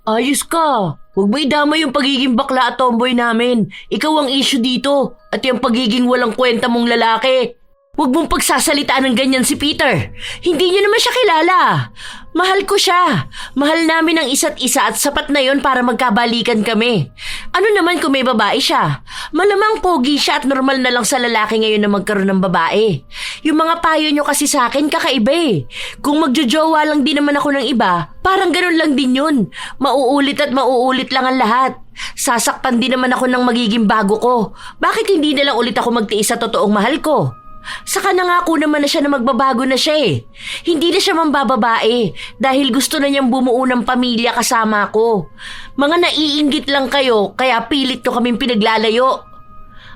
Ayos ka. Huwag mo idama yung pagiging bakla at tomboy namin. Ikaw ang issue dito at yung pagiging walang kwenta mong lalaki. Huwag mong pagsasalitaan ng ganyan si Peter. Hindi niyo naman siya kilala. Mahal ko siya. Mahal namin ang isa't isa at sapat na yon para magkabalikan kami. Ano naman kung may babae siya? Malamang pogi siya at normal na lang sa lalaki ngayon na magkaroon ng babae. Yung mga payo nyo kasi sa akin kakaiba eh. Kung magjojowa lang din naman ako ng iba, parang ganun lang din yun. Mauulit at mauulit lang ang lahat. Sasaktan din naman ako ng magiging bago ko. Bakit hindi na lang ulit ako magtiis sa totoong mahal ko? Saka nangako naman na siya na magbabago na siya eh. Hindi na siya mambababae dahil gusto na niyang bumuo ng pamilya kasama ko. Mga naiinggit lang kayo kaya pilit ko kaming pinaglalayo.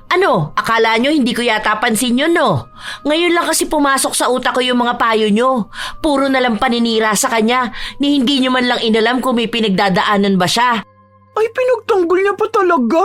Ano, akala nyo hindi ko yata pansin yun no? Ngayon lang kasi pumasok sa utak ko yung mga payo nyo. Puro na lang paninira sa kanya ni hindi nyo man lang inalam kung may pinagdadaanan ba siya. Ay, pinagtanggol niya pa talaga.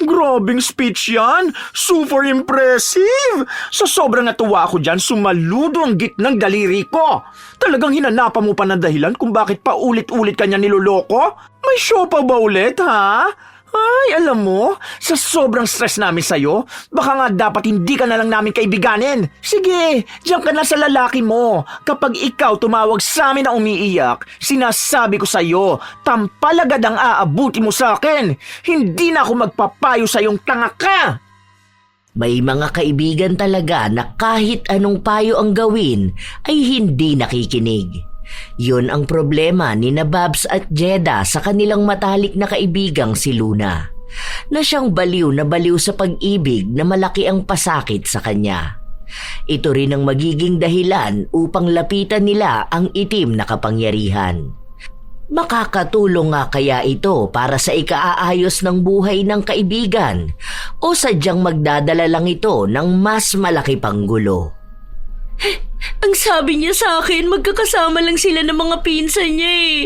Grabing speech yan. Super impressive. Sa sobrang natuwa ako dyan, sumaludo ang gitnang daliri ko. Talagang hinanapan mo pa ng dahilan kung bakit paulit-ulit kanya niloloko? May show pa ba ulit, ha? Ay, alam mo, sa sobrang stress namin sa'yo, baka nga dapat hindi ka na lang namin kaibiganin. Sige, diyan ka na sa lalaki mo. Kapag ikaw tumawag sa amin na umiiyak, sinasabi ko sa'yo, tampalagad ang aabuti mo sa akin. Hindi na ako magpapayo sa'yong tanga ka. May mga kaibigan talaga na kahit anong payo ang gawin ay hindi nakikinig. Yun ang problema ni Babs at Jeda sa kanilang matalik na kaibigang si Luna, na siyang baliw na baliw sa pag-ibig na malaki ang pasakit sa kanya. Ito rin ang magiging dahilan upang lapitan nila ang itim na kapangyarihan. Makakatulong nga kaya ito para sa ikaaayos ng buhay ng kaibigan o sadyang magdadala lang ito ng mas malaki pang gulo? Ang sabi niya sa akin, magkakasama lang sila ng mga pinsan niya eh.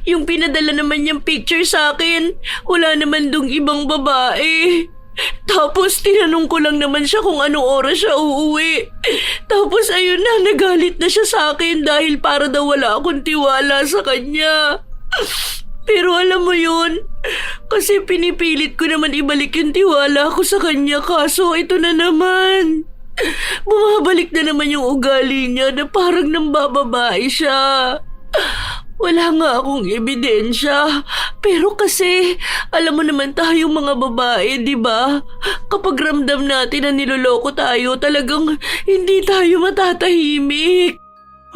Yung pinadala naman niyang picture sa akin, wala naman dong ibang babae. Tapos tinanong ko lang naman siya kung anong oras siya uuwi. Tapos ayun na, nagalit na siya sa akin dahil para daw wala akong tiwala sa kanya. Pero alam mo yun, kasi pinipilit ko naman ibalik yung tiwala ko sa kanya kaso ito na naman. Bumabalik na naman yung ugali niya na parang nambababae siya. Wala nga akong ebidensya. Pero kasi, alam mo naman tayong mga babae, di ba? Kapag ramdam natin na niloloko tayo, talagang hindi tayo matatahimik.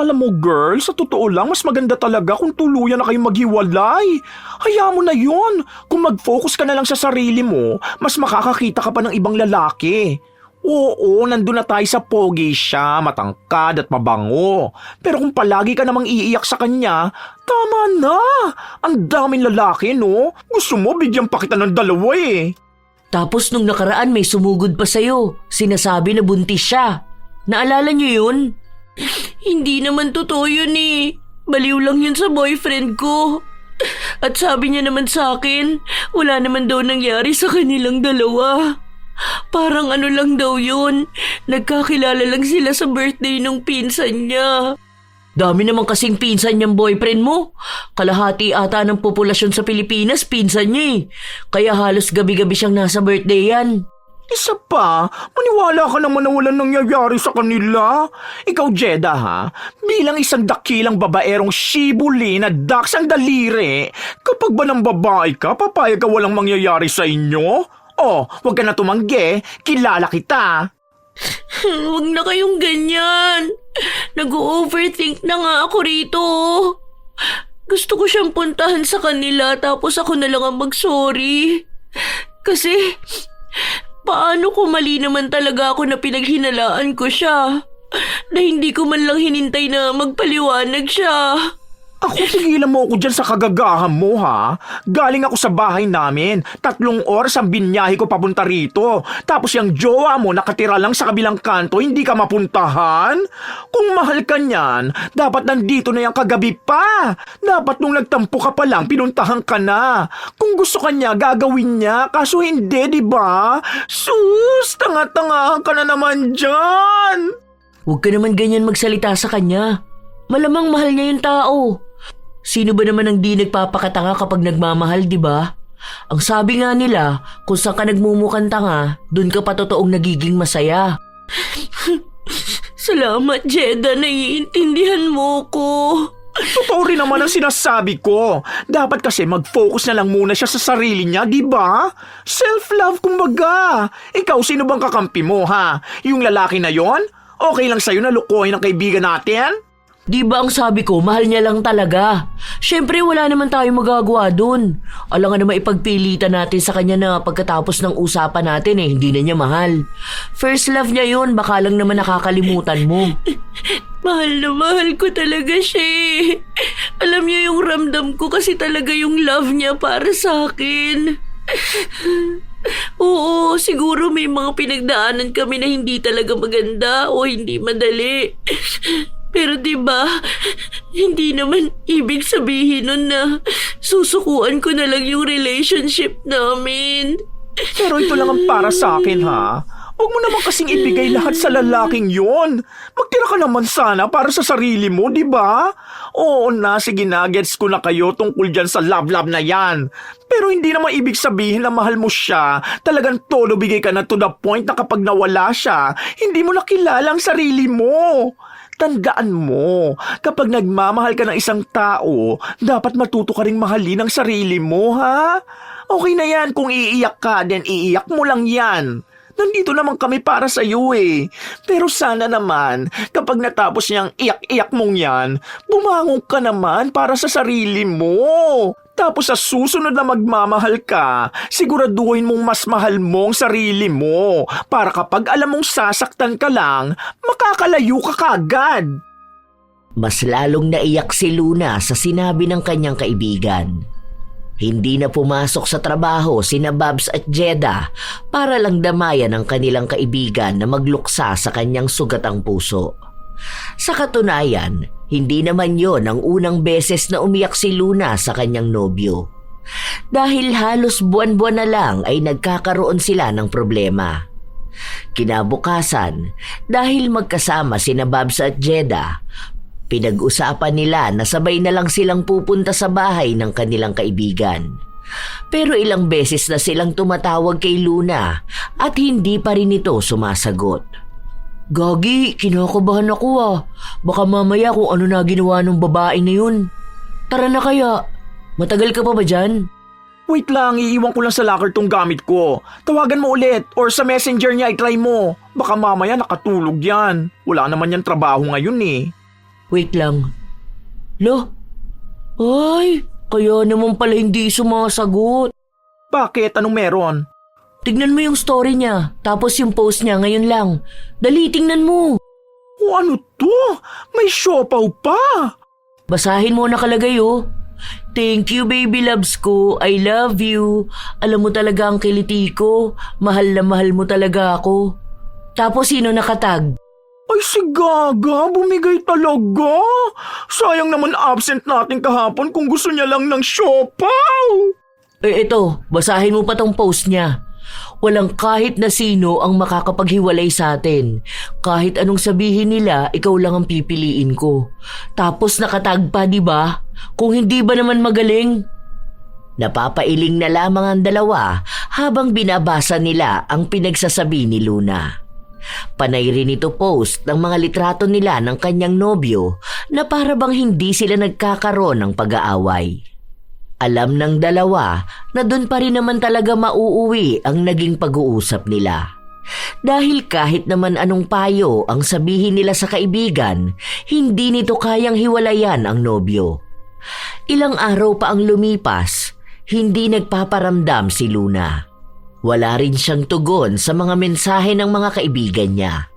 Alam mo girl, sa totoo lang, mas maganda talaga kung tuluyan na kayong maghiwalay. Hayaan mo na yun. Kung mag-focus ka na lang sa sarili mo, mas makakakita ka pa ng ibang lalaki. Oo, nandun na tayo sa pogi siya, matangkad at mabango. Pero kung palagi ka namang iiyak sa kanya, tama na. Ang daming lalaki, no? Gusto mo, bigyan pa kita ng dalawa eh. Tapos nung nakaraan may sumugod pa sa'yo. Sinasabi na buntis siya. Naalala niyo yun? Hindi naman totoo yun eh. Baliw lang yun sa boyfriend ko. At sabi niya naman sa akin, wala naman daw nangyari sa kanilang dalawa. Parang ano lang daw yun, nagkakilala lang sila sa birthday nung pinsan niya. Dami naman kasing pinsan niyang boyfriend mo. Kalahati ata ng populasyon sa Pilipinas, pinsan niya eh. Kaya halos gabi-gabi siyang nasa birthday yan. Isa pa, maniwala ka naman na walang nangyayari sa kanila. Ikaw, Jeda, ha? Bilang isang dakilang babaerong shibuli na daks ang daliri, kapag ba ng babae ka, papayag ka walang mangyayari sa inyo? Oh, wag ka na tumanggi. Kilala kita. Huwag na kayong ganyan. Nag-overthink na nga ako rito. Gusto ko siyang puntahan sa kanila tapos ako na lang ang mag-sorry. Kasi, paano kung mali naman talaga ako na pinaghinalaan ko siya? Na hindi ko man lang hinintay na magpaliwanag siya. Ako, tigilan mo ako dyan sa kagagahan mo, ha? Galing ako sa bahay namin. 3 oras ang binyahe ko papunta rito. Tapos yung jowa mo nakatira lang sa kabilang kanto, hindi ka mapuntahan? Kung mahal ka niyan, dapat nandito na yung kagabi pa. Dapat nung nagtampo ka pa lang, pinuntahan ka na. Kung gusto ka niya, gagawin niya. Kaso hindi, di ba? Sus, tanga-tanga ka na naman dyan. Huwag ka naman ganyan magsalita sa kanya. Malamang mahal niya yung tao. Sino ba naman ang di nagpapakatanga kapag nagmamahal, di ba? Ang sabi nga nila, kung saan ka nagmumukhang tanga, dun ka pa totoong nagiging masaya. Salamat, Jeda. Naiintindihan mo ko. Totoo rin naman ang sinasabi ko. Dapat kasi mag-focus na lang muna siya sa sarili niya, di ba? Self-love kumbaga. Ikaw, sino bang kakampi mo, ha? Yung lalaki na yon? Okay lang sa'yo na lukohin ang kaibigan natin? Di ba ang sabi ko, mahal niya lang talaga. Siyempre wala naman tayong magagawa dun. Alangan naman ipagpilitan natin sa kanya na pagkatapos ng usapan natin hindi na niya mahal. First love niya yun, baka lang naman nakakalimutan mo. Mahal na mahal ko talaga siya. Alam niya yung ramdam ko kasi talaga yung love niya para sa akin. Oo, siguro may mga pinagdaanan kami na hindi talaga maganda o hindi madali. Pero diba, hindi naman ibig sabihin nun na susukuan ko na lang yung relationship namin. Pero ito lang ang para sa akin, ha? Huwag mo naman kasing ibigay lahat sa lalaking yon. Magtira ka naman sana para sa sarili mo, di ba? Oo na, sige na, gets ko na kayo tungkol dyan sa love-love na yan. Pero hindi naman ibig sabihin na mahal mo siya. Talagang todo bigay ka na to the point na kapag nawala siya, hindi mo nakilala ang sarili mo. Tandaan mo, kapag nagmamahal ka ng isang tao, dapat matuto ka ring mahalin ang sarili mo, ha? Okay na yan, kung iiyak ka, then iiyak mo lang yan. Nandito naman kami para sa iyo Pero sana naman, kapag natapos niyang iyak-iyak mong yan, bumangon ka naman para sa sarili mo. Tapos sa susunod na magmamahal ka, siguraduhin mong mas mahal mo ang sarili mo para kapag alam mong sasaktan ka lang, makakalayo ka kagad. Mas lalong naiyak si Luna sa sinabi ng kanyang kaibigan. Hindi na pumasok sa trabaho sina Babs at Jeda para lang damayan ang kanilang kaibigan na magluksa sa kanyang sugatang puso. Sa katunayan, hindi naman yon ang unang beses na umiyak si Luna sa kanyang nobyo. Dahil halos buwan-buwan na lang ay nagkakaroon sila ng problema. Kinabukasan, dahil magkasama sina Babs at Jeda, pinag-usapan nila na sabay na lang silang pupunta sa bahay ng kanilang kaibigan. Pero ilang beses na silang tumatawag kay Luna at hindi pa rin ito sumasagot. Gagi, kinakabahan ako Baka mamaya kung ano na ginawa ng babae na yun. Tara na kaya. Matagal ka pa ba dyan? Wait lang, iiwan ko lang sa locker tong gamit ko. Tawagan mo ulit or sa messenger niya i-try mo. Baka mamaya nakatulog yan. Wala naman yan trabaho ngayon Wait lang. Lo? Ay, kaya naman pala hindi sumasagot. Bakit? Anong meron? Tignan mo yung story niya, tapos yung post niya ngayon lang. Dali, tingnan mo. O ano to? May siopaw pa. Basahin mo nakalagay Thank you baby loves ko, I love you. Alam mo talaga ang kiliti ko, mahal na mahal mo talaga ako. Tapos sino nakatag? Ay si Gaga, bumigay talaga. Sayang naman absent natin kahapon kung gusto niya lang ng siopaw. Ito, basahin mo pa tong post niya. Walang kahit na sino ang makakapaghiwalay sa atin. Kahit anong sabihin nila, ikaw lang ang pipiliin ko. Tapos nakatag pa, di ba? Kung hindi ba naman magaling? Napapailing na lamang ang dalawa habang binabasa nila ang pinagsasabi ni Luna. Panay rin ito post ng mga litrato nila ng kanyang nobyo na para bang hindi sila nagkakaroon ng pag-aaway. Alam ng dalawa na doon pa rin naman talaga mauuwi ang naging pag-uusap nila. Dahil kahit naman anong payo ang sabihin nila sa kaibigan, hindi nito kayang hiwalayan ang nobyo. Ilang araw pa ang lumipas, hindi nagpaparamdam si Luna. Wala rin siyang tugon sa mga mensahe ng mga kaibigan niya.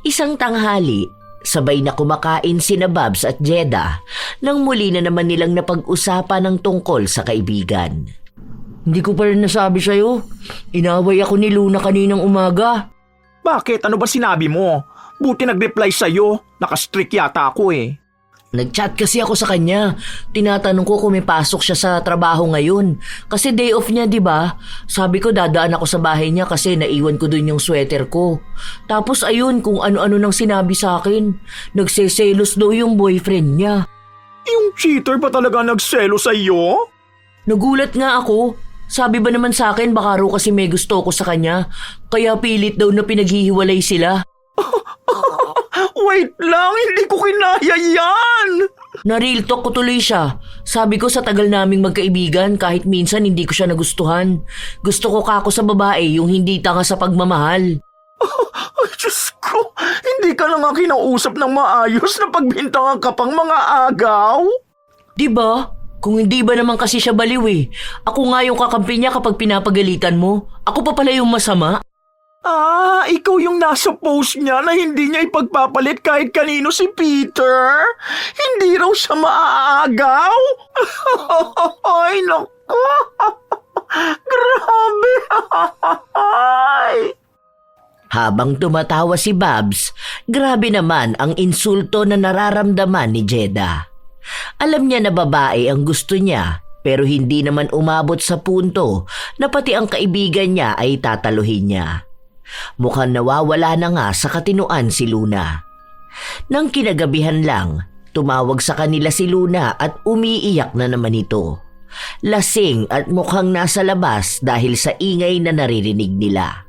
Isang tanghali, sabay na kumakain sina Babs at Jeda nang muli na naman nilang napag-usapan ng tungkol sa kaibigan. Hindi ko pa rin nasabi sa'yo. Inaway ako ni Luna kaninang umaga. Bakit? Ano ba sinabi mo? Buti nag-reply sa'yo. Nakastrict yata ako Nag-chat kasi ako sa kanya. Tinatanong ko kung may pasok siya sa trabaho ngayon. Kasi day off niya, di ba? Sabi ko dadaan ako sa bahay niya kasi naiwan ko dun yung sweater ko. Tapos ayun, kung ano-ano nang sinabi sa akin. Nagseselos daw yung boyfriend niya. Yung cheater pa talaga nagselo sa'yo? Nagulat nga ako. Sabi ba naman sa akin baka raw kasi may gusto ko sa kanya, kaya pilit daw na pinaghihiwalay sila. Wait lang, hindi ko kinaya yan! Na-real talk ko tuloy siya. Sabi ko sa tagal naming magkaibigan kahit minsan hindi ko siya nagustuhan. Gusto ko kako sa babae yung hindi tanga sa pagmamahal. Ay, Diyos ko, hindi ka na nga kinausap ng maayos na pagbintangan ka pang mga agaw? Diba? Kung hindi ba naman kasi siya baliw eh. Ako nga yung kakampi niya kapag pinapagalitan mo. Ako pa pala yung masama. Ah, ikaw yung nasa post niya na hindi niya ipagpapalit kahit kanino si Peter? Hindi raw siya maaagaw? Ay, naku! Grabe! Habang tumatawa si Babs, grabe naman ang insulto na nararamdaman ni Jeda. Alam niya na babae ang gusto niya, pero hindi naman umabot sa punto na pati ang kaibigan niya ay tataluhin niya. Mukhang nawawala na nga sa katinuan si Luna. Nang kinagabihan lang, tumawag sa kanila si Luna at umiiyak na naman ito. Lasing at mukhang nasa labas dahil sa ingay na naririnig nila.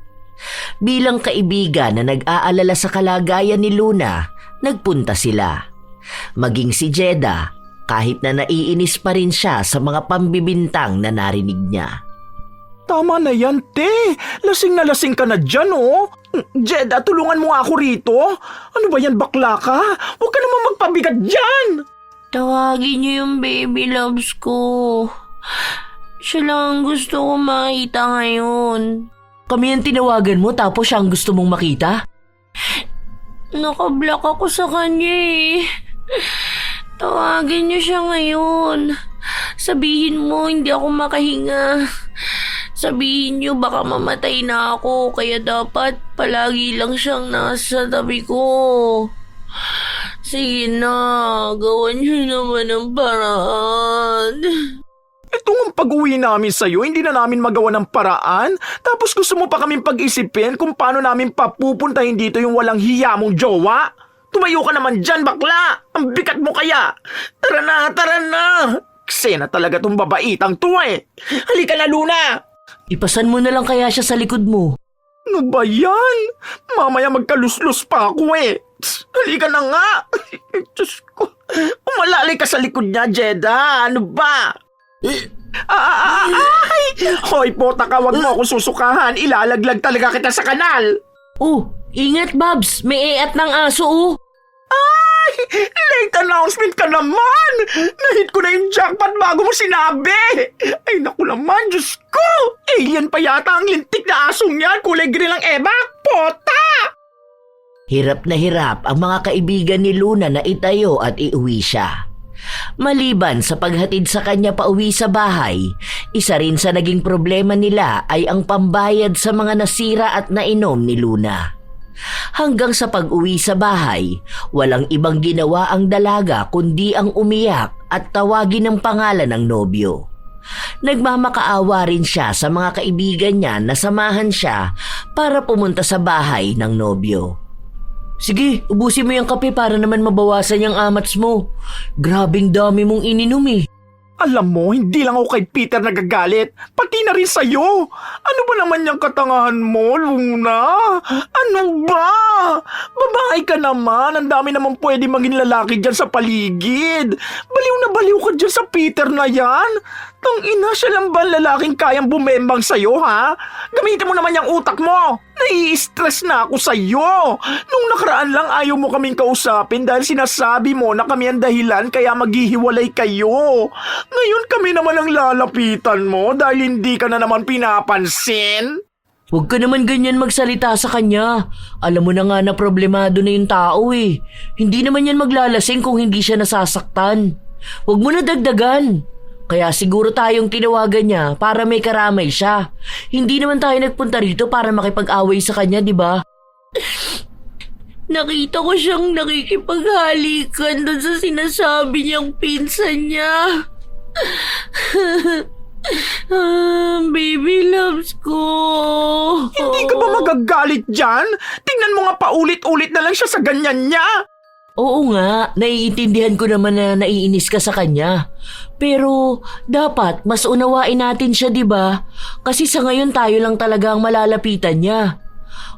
Bilang kaibigan na nag-aalala sa kalagayan ni Luna, nagpunta sila. Maging si Jeda, kahit na naiinis pa rin siya sa mga pambibintang na narinig niya. Tama na yan, te. Lasing na lasing ka na dyan, oh. Jeda, tulungan mo nga ako rito. Ano ba yan, bakla ka? Huwag ka naman magpabigat dyan. Tawagin niyo yung baby loves ko. Siya lang ang gusto ko makita ngayon. Kami ang tinawagan mo tapos siya ang gusto mong makita? Nakablock ako sa kanya eh. Tawagin niyo siya ngayon. Sabihin mo hindi ako makahinga. Sabihin niyo baka mamatay na ako kaya dapat palagi lang siyang nasa tabi ko. Sige na, gawan niyo naman ang paraan. Itong pag-uwi namin sa'yo, hindi na namin magawa ng paraan. Tapos gusto mo pa kaming pag-isipin kung paano namin papupuntahin dito yung walang hiya mong jowa? Tumayo ka naman dyan, bakla! Ang bigat mo kaya! Tara na, tara na! Eksena talaga tong babaitang to eh! Halika na, Luna! Ipasan mo na lang kaya siya sa likod mo. Ano ba yan? Mamaya magkaluslos pa ako eh! Halika na nga! Diyos ko! Umalali ka sa likod niya, Jeda! Ano ba? Ay! Hoy, pota ka, wag mo akong susukahan. Ilalaglag talaga kita sa kanal. Oh, ingat Babs! May eat ng aso oh! Ay! Late announcement ka naman! Nahit ko na yung jackpot bago mo sinabi! Ay, naku naman, Diyos ko! Alien pa yata ang lintik na asong yan. Kulay green ang ebak. Pota! Hirap na hirap ang mga kaibigan ni Luna na itayo at iuwi siya. Maliban sa paghatid sa kanya pauwi sa bahay, isa rin sa naging problema nila ay ang pambayad sa mga nasira at nainom ni Luna. Hanggang sa pag-uwi sa bahay, walang ibang ginawa ang dalaga kundi ang umiyak at tawagin ang pangalan ng nobyo. Nagmamakaawa rin siya sa mga kaibigan niya na samahan siya para pumunta sa bahay ng nobyo. Sige, ubusin mo yung kape para naman mabawasan yung amats mo. Grabing dami mong ininom eh. Alam mo, hindi lang ako kay Peter nagagalit, pati na rin sa'yo. Ano ba naman yung katangahan mo, Luna? Ano ba? Babae ka naman, ang dami naman pwede maging lalaki dyan sa paligid. Baliw na baliw ka dyan sa Peter na yan. Tangina, siya lang ba ang lalaking kayang bumembang sa'yo, ha? Gamitin mo naman yung utak mo. Nai-stress na ako sa'yo. Nung nakaraan lang ayaw mo kaming kausapin dahil sinasabi mo na kami ang dahilan kaya maghihiwalay kayo. Ngayon kami naman ang lalapitan mo dahil hindi ka na naman pinapansin. Huwag ka naman ganyan magsalita sa kanya. Alam mo na nga na problemado na yung tao eh. Hindi naman yan maglalasing kung hindi siya nasasaktan. Huwag mo na dagdagan. Kaya siguro tayong tinawagan niya para may karamay siya. Hindi naman tayo nagpunta rito para makipag-away sa kanya, di ba? Nakita ko siyang nakikipaghalikan doon sa sinasabi niyang pinsan niya. Baby loves ko. Hindi ka ba magagalit dyan? Tingnan mo nga paulit-ulit na lang siya sa ganyan niya. Oo nga, naiintindihan ko naman na naiinis ka sa kanya. Pero dapat mas unawain natin siya, di ba? Kasi sa ngayon tayo lang talaga ang malalapitan niya.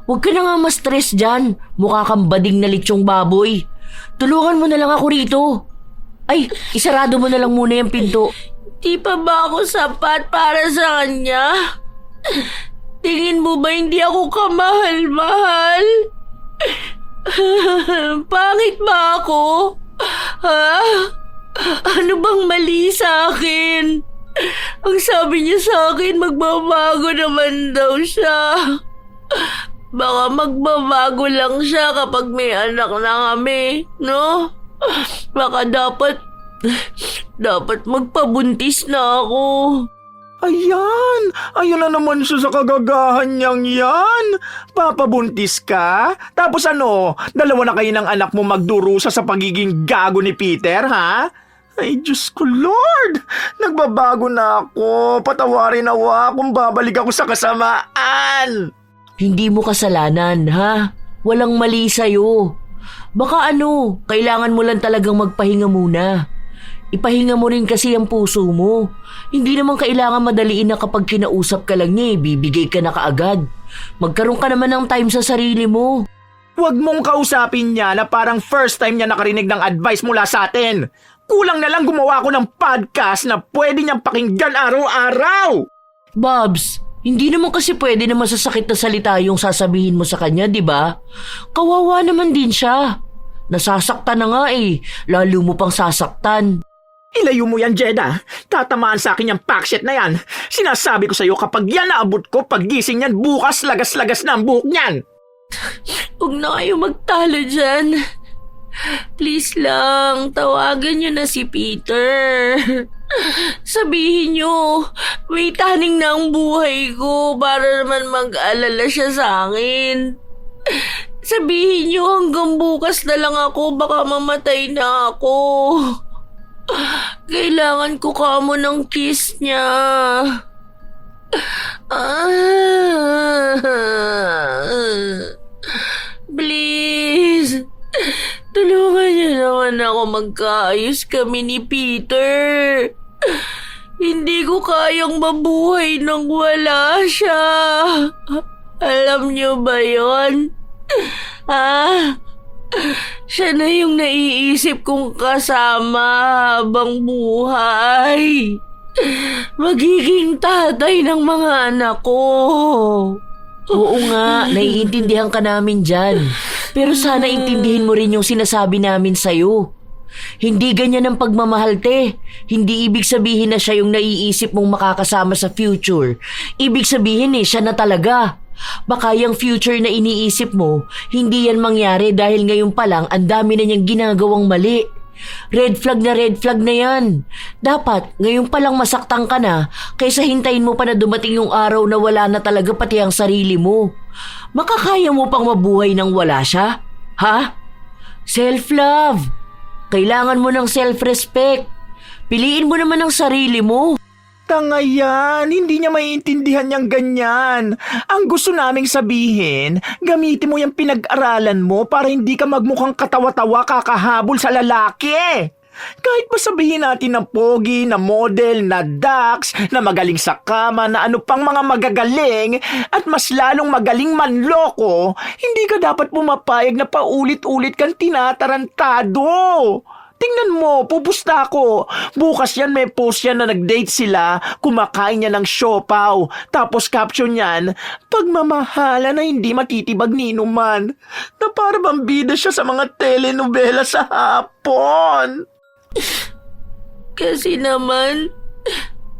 Huwag ka na nga ma-stress dyan. Mukha kang bading na litsyong baboy. Tulungan mo na lang ako rito. Ay, isarado mo na lang muna yung pinto. Di pa ba ako sapat para sa kanya? Tingin mo ba hindi ako kamahal-mahal? Pangit ba ako? Ha? Ano bang mali sa akin? Ang sabi niya sa akin, magbabago naman daw siya. Baka magbabago lang siya kapag may anak na kami, no? Baka dapat magpabuntis na ako. Ayan! Ayun na naman siya sa kagagahan niyang yan! Papabuntis ka? Tapos ano, dalawa na kayo ng anak mo magdurusa sa pagiging gago ni Peter, ha? Ay, Diyos ko, Lord! Nagbabago na ako. Patawarin nawa kung babalik ako sa kasamaan. Hindi mo kasalanan, ha? Walang mali sa'yo. Baka kailangan mo lang talagang magpahinga muna. Ipahinga mo rin kasi ang puso mo. Hindi naman kailangan madaliin na kapag kinausap ka lang niya, bibigay ka na kaagad. Magkaroon ka naman ng time sa sarili mo. Huwag mong kausapin niya na parang first time niya nakarinig ng advice mula sa atin. Kulang na lang gumawa ko ng podcast na pwede niyang pakinggan araw-araw. Babs, hindi naman kasi pwede na masasakit na salita yung sasabihin mo sa kanya, di ba? Kawawa naman din siya. Nasasaktan na nga lalo mo pang sasaktan. Ilayo mo yan, Jeda. Tatamaan sa akin yung packshit na yan. Sinasabi ko sa'yo kapag yan naabot ko, paggising yan, bukas lagas-lagas na ang buhok niyan. Huwag na kayo magtalo dyan. Please lang, tawagan niyo na si Peter. Sabihin niyo, may taning na ang buhay ko para naman mag-alala siya sa akin. Sabihin niyo hanggang bukas na lang ako, baka mamatay na ako. Kailangan ko kamo ng kiss niya. Please, tulungan niyo naman ako magkaayos kami ni Peter. Hindi ko kayang mabuhay nang wala siya. Alam niyo ba yon? Siya na yung naiisip kong kasama habang buhay. Magiging tatay ng mga anak ko. Oo nga, naiintindihan ka namin dyan. Pero sana intindihin mo rin yung sinasabi namin sa'yo. Hindi ganyan ang pagmamahal, te. Hindi ibig sabihin na siya yung naiisip mong makakasama sa future. Ibig sabihin siya na talaga. Baka yung future na iniisip mo, hindi yan mangyari dahil ngayon pa lang ang dami na niyang ginagawang mali. Red flag na yan. Dapat ngayon pa lang masaktan ka na kaysa hintayin mo pa na dumating yung araw na wala na talaga pati ang sarili mo. Makakaya mo pang mabuhay nang wala siya? Ha? Self-love. Kailangan mo ng self-respect. Piliin mo naman ang sarili mo. Tanga yan, hindi niya maiintindihan niyang ganyan. Ang gusto naming sabihin, gamitin mo yung pinag-aralan mo para hindi ka magmukhang katawa-tawa kakahabol sa lalaki. Kahit ba sabihin natin na pogi, na model, na dax, na magaling sa kama, na ano pang mga magagaling, at mas lalong magaling manloko, hindi ka dapat pumapayag na paulit-ulit kang tinatarantado. Tingnan mo, pupusta ako. Bukas yan may post yan na nag-date sila, kumakain niya ng siopaw. Tapos caption yan, pagmamahala na hindi matitibag ni inuman. Na para bang bida siya sa mga telenovela sa hapon. Kasi naman,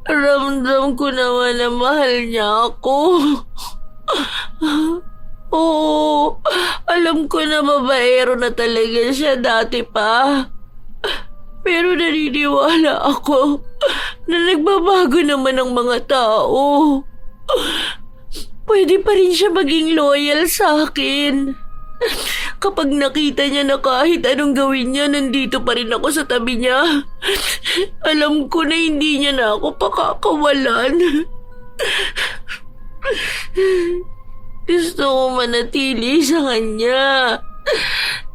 ramdam ko naman na mahal niya ako. Oo, alam ko na babaero na talaga siya dati pa. Pero naniniwala ako na nagbabago naman ang mga tao. Pwede pa rin siya maging loyal sa akin. Kapag nakita niya na kahit anong gawin niya, nandito pa rin ako sa tabi niya. Alam ko na hindi niya na ako pakakawalan. Gusto ko manatili sa kanya.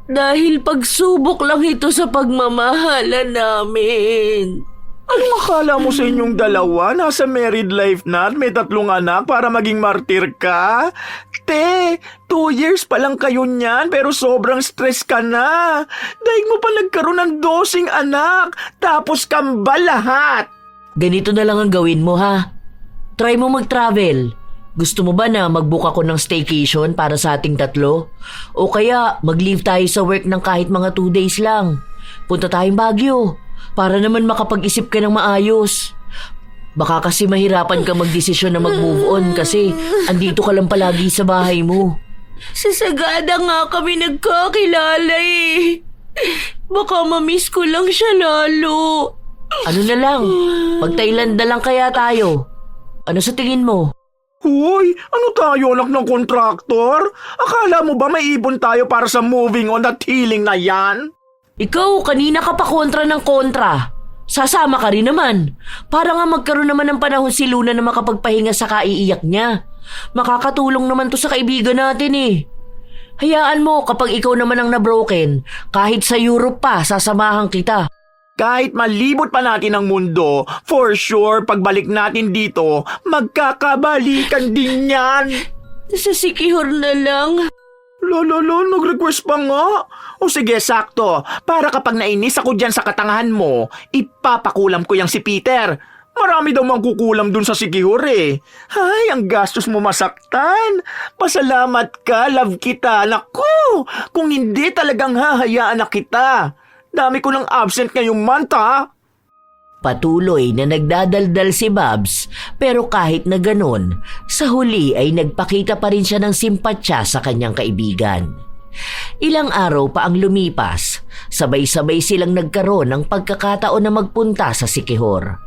Dahil pagsubok lang ito sa pagmamahala namin. Anong akala mo sa inyong dalawa? Nasa married life na at may 3 anak para maging martir ka? Te, 2 years pa lang kayo niyan pero sobrang stress ka na. Daig mo pa nagkaroon ng 12 anak, tapos kambal lahat. Ganito na lang ang gawin mo ha. Try mo mag-travel. Gusto mo ba na mag-book ako ng staycation para sa ating 3? O kaya mag-leave tayo sa work ng kahit mga 2 days lang. Punta tayong Baguio para naman makapag-isip ka ng maayos. Baka kasi mahirapan ka magdesisyon na mag-move on kasi andito ka lang palagi sa bahay mo. Sa Sagada nga kami nagkakilala eh. Baka mamiss ko lang siya lalo. Ano na lang, mag-Thailand na lang kaya tayo. Ano sa tingin mo? Hoy, ano tayo anak ng kontraktor? Akala mo ba may ibon tayo para sa moving on at healing na yan? Ikaw, kanina ka pa kontra ng kontra. Sasama ka rin naman. Para nga magkaroon naman ng panahon si Luna na makapagpahinga sa kaiiyak niya. Makakatulong naman to sa kaibigan natin eh. Hayaan mo kapag ikaw naman ang na-broken, kahit sa Europe pa, sasamahan kita. Kahit malibot pa natin ang mundo, for sure pagbalik natin dito, magkakabalikan din yan. Sa Sikihor na lang. Lolo, nag-request pa nga. O sige, sakto. Para kapag nainis ako dyan sa katangahan mo, ipapakulam ko yang si Peter. Marami daw mangkukulam dun sa Sikihor eh. Ay, ang gastos mo masaktan. Pasalamat ka, love kita. Naku, kung hindi talagang hahayaan na kita. Dami ko lang absent ngayong month ha. Patuloy na nagdadaldal si Babs pero kahit na ganun, sa huli ay nagpakita pa rin siya ng simpatsya sa kanyang kaibigan. Ilang araw pa ang lumipas, sabay-sabay silang nagkaroon ng pagkakataon na magpunta sa Sikihor.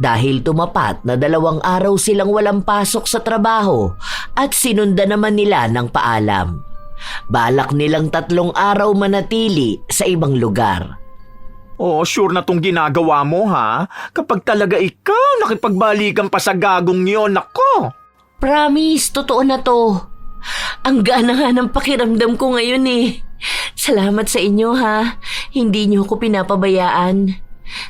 Dahil tumapat na 2 araw silang walang pasok sa trabaho at sinundan naman nila ng paalam. Balak nilang 3 araw manatili sa ibang lugar. Oh, sure na tong ginagawa mo ha? Kapag talaga ikaw nakipagbalikan pa sa gagong yon, nako! Promise, totoo na to. Ang gana nga ng pakiramdam ko ngayon eh. Salamat sa inyo ha. Hindi niyo ko pinapabayaan.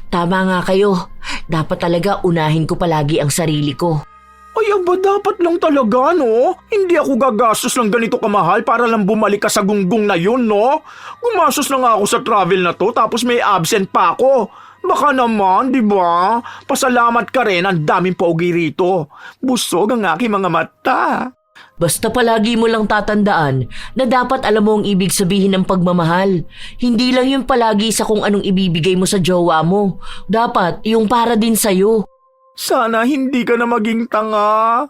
Tama nga kayo. Dapat talaga unahin ko palagi ang sarili ko. Ay, aba dapat lang talaga, no? Hindi ako gagastos ng ganito kamahal para lang bumalik ka sa gunggong na yun, no? Gumastos na nga ako sa travel na to tapos may absent pa ako. Baka naman, di ba? Pasalamat ka rin, ang daming paugi rito. Busog ang aking mga mata. Basta palagi mo lang tatandaan na dapat alam mo ang ibig sabihin ng pagmamahal. Hindi lang yung palagi sa kung anong ibibigay mo sa jowa mo. Dapat yung para din sa'yo. Sana hindi ka na maging tanga.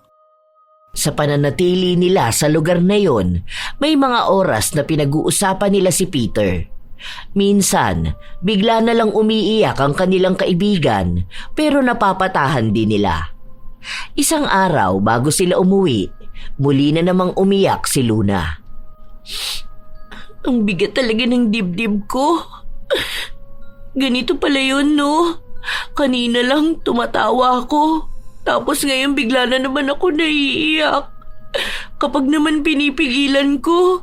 Sa pananatili nila sa lugar na yon, may mga oras na pinag-uusapan nila si Peter. Minsan, bigla na lang umiiyak ang kanilang kaibigan pero napapatahan din nila. Isang araw bago sila umuwi, muli na namang umiyak si Luna. Ang bigat talaga ng dibdib ko. Ganito pala yun, no? Kanina lang tumatawa ako. Tapos ngayon bigla na naman ako naiiyak. Kapag naman pinipigilan ko,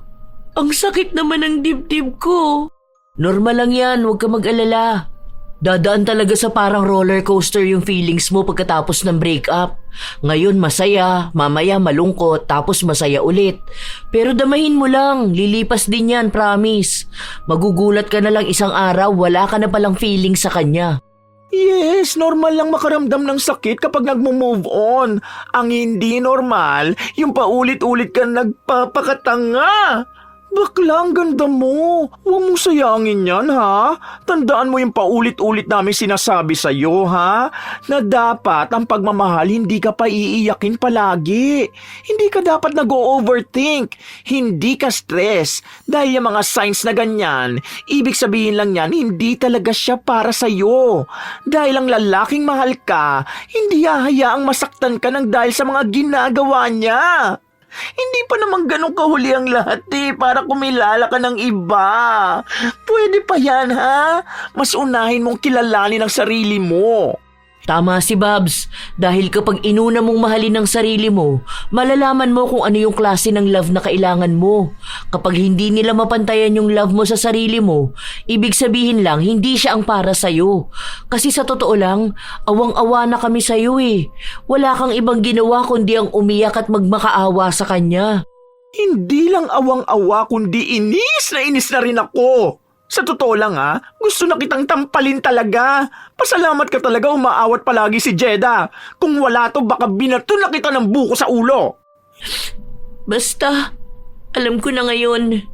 ang sakit naman ng dibdib ko. Normal lang yan, huwag ka mag-alala. Dadaan talaga sa parang roller coaster yung feelings mo pagkatapos ng breakup. Ngayon masaya, mamaya malungkot, tapos masaya ulit. Pero damahin mo lang, lilipas din yan, promise. Magugulat ka na lang isang araw, wala ka na palang feeling sa kanya. Yes, normal lang makaramdam ng sakit kapag nagmo-move on. Ang hindi normal, yung paulit-ulit ka nagpapakatanga. Bakla, ang ganda mo. Huwag mong sayangin yan, ha? Tandaan mo yung paulit-ulit namin sinasabi sa'yo, ha? Na dapat ang pagmamahal hindi ka pa iiyakin palagi. Hindi ka dapat nag-o-overthink. Hindi ka stress. Dahil yung mga signs na ganyan, ibig sabihin lang yan, hindi talaga siya para sa'yo. Dahil ang lalaking mahal ka, hindi hahayaang masaktan ka ng dahil sa mga ginagawa niya. Hindi pa naman ganun kahuli ang lahat para kumilala ka ng iba. Pwede pa yan, ha? Mas unahin mong kilalanin ang sarili mo. Tama si Babs, dahil kapag inuna mong mahalin ang sarili mo, malalaman mo kung ano yung klase ng love na kailangan mo. Kapag hindi nila mapantayan yung love mo sa sarili mo, ibig sabihin lang hindi siya ang para sa'yo. Kasi sa totoo lang, awang-awa na kami sa'yo eh. Wala kang ibang ginawa kundi ang umiyak at magmakaawa sa kanya. Hindi lang awang-awa kundi inis na rin ako. Sa totoo lang gusto na kitang tampalin talaga. Pasalamat ka talaga umaawat palagi si Jeda. Kung wala to baka binato na kita ng buko sa ulo. Basta, alam ko na ngayon.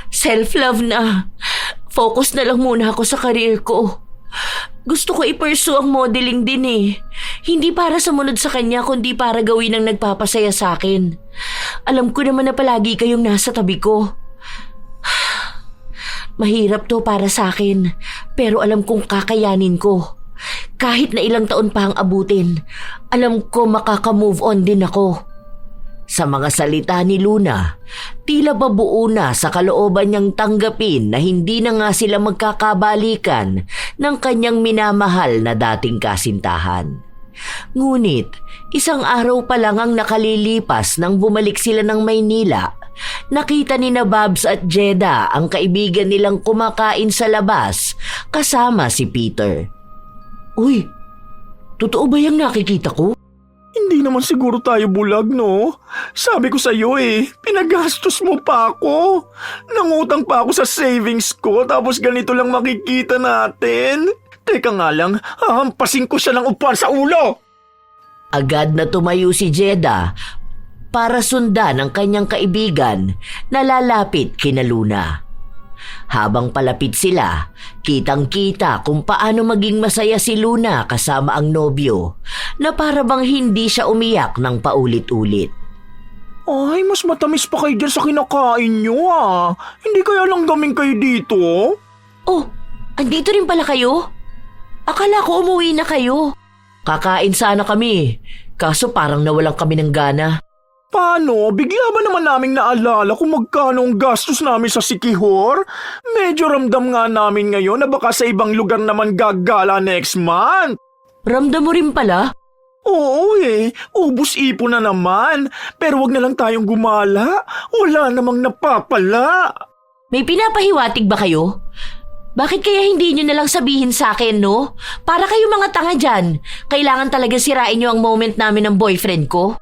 Self-love na. Focus na lang muna ako sa career ko. Gusto ko i-pursue ang modeling din eh. Hindi para sumunod sa kanya kundi para gawin ang nagpapasaya sa akin. Alam ko naman na palagi kayong nasa tabi ko. Mahirap to para sa akin, pero alam kong kakayanin ko. Kahit na ilang taon pa ang abutin, alam ko makaka-move on din ako. Sa mga salita ni Luna, tila babuo na sa kalooban niyang tanggapin na hindi na nga sila magkakabalikan ng kanyang minamahal na dating kasintahan. Ngunit, isang araw pa lang ang nakalilipas nang bumalik sila ng Maynila. Nakita ni na Babs at Jeda ang kaibigan nilang kumakain sa labas kasama si Peter. Uy, totoo ba yung nakikita ko? Hindi naman siguro tayo bulag, no? Sabi ko sa'yo pinagastos mo pa ako. Nangutang pa ako sa savings ko tapos ganito lang makikita natin. Teka nga lang, hahampasin ko siya ng upuan sa ulo. Agad na tumayo si Jeda para sundan ang kanyang kaibigan na lalapit kina Luna. Habang palapit sila, kitang-kita kung paano maging masaya si Luna kasama ang nobyo na para bang hindi siya umiyak ng paulit-ulit. Ay, mas matamis pa kayo dyan sa kinakain nyo Hindi kaya lang gaming kayo dito? Oh, andito rin pala kayo? Akala ko umuwi na kayo. Kakain sana kami, kaso parang nawalan kami ng gana. Paano? Bigla ba naman naming naalala kung magkano ang gastos namin sa Sikihor? Medyo ramdam nga namin ngayon na baka sa ibang lugar naman gagala next month. Ramdam mo rin pala? Oo ubus ipon na naman. Pero wag na lang tayong gumala. Wala namang napapala. May pinapahiwatig ba kayo? Bakit kaya hindi nyo nalang sabihin sa akin, no? Para kayo mga tanga dyan. Kailangan talaga sirain nyo ang moment namin ng boyfriend ko.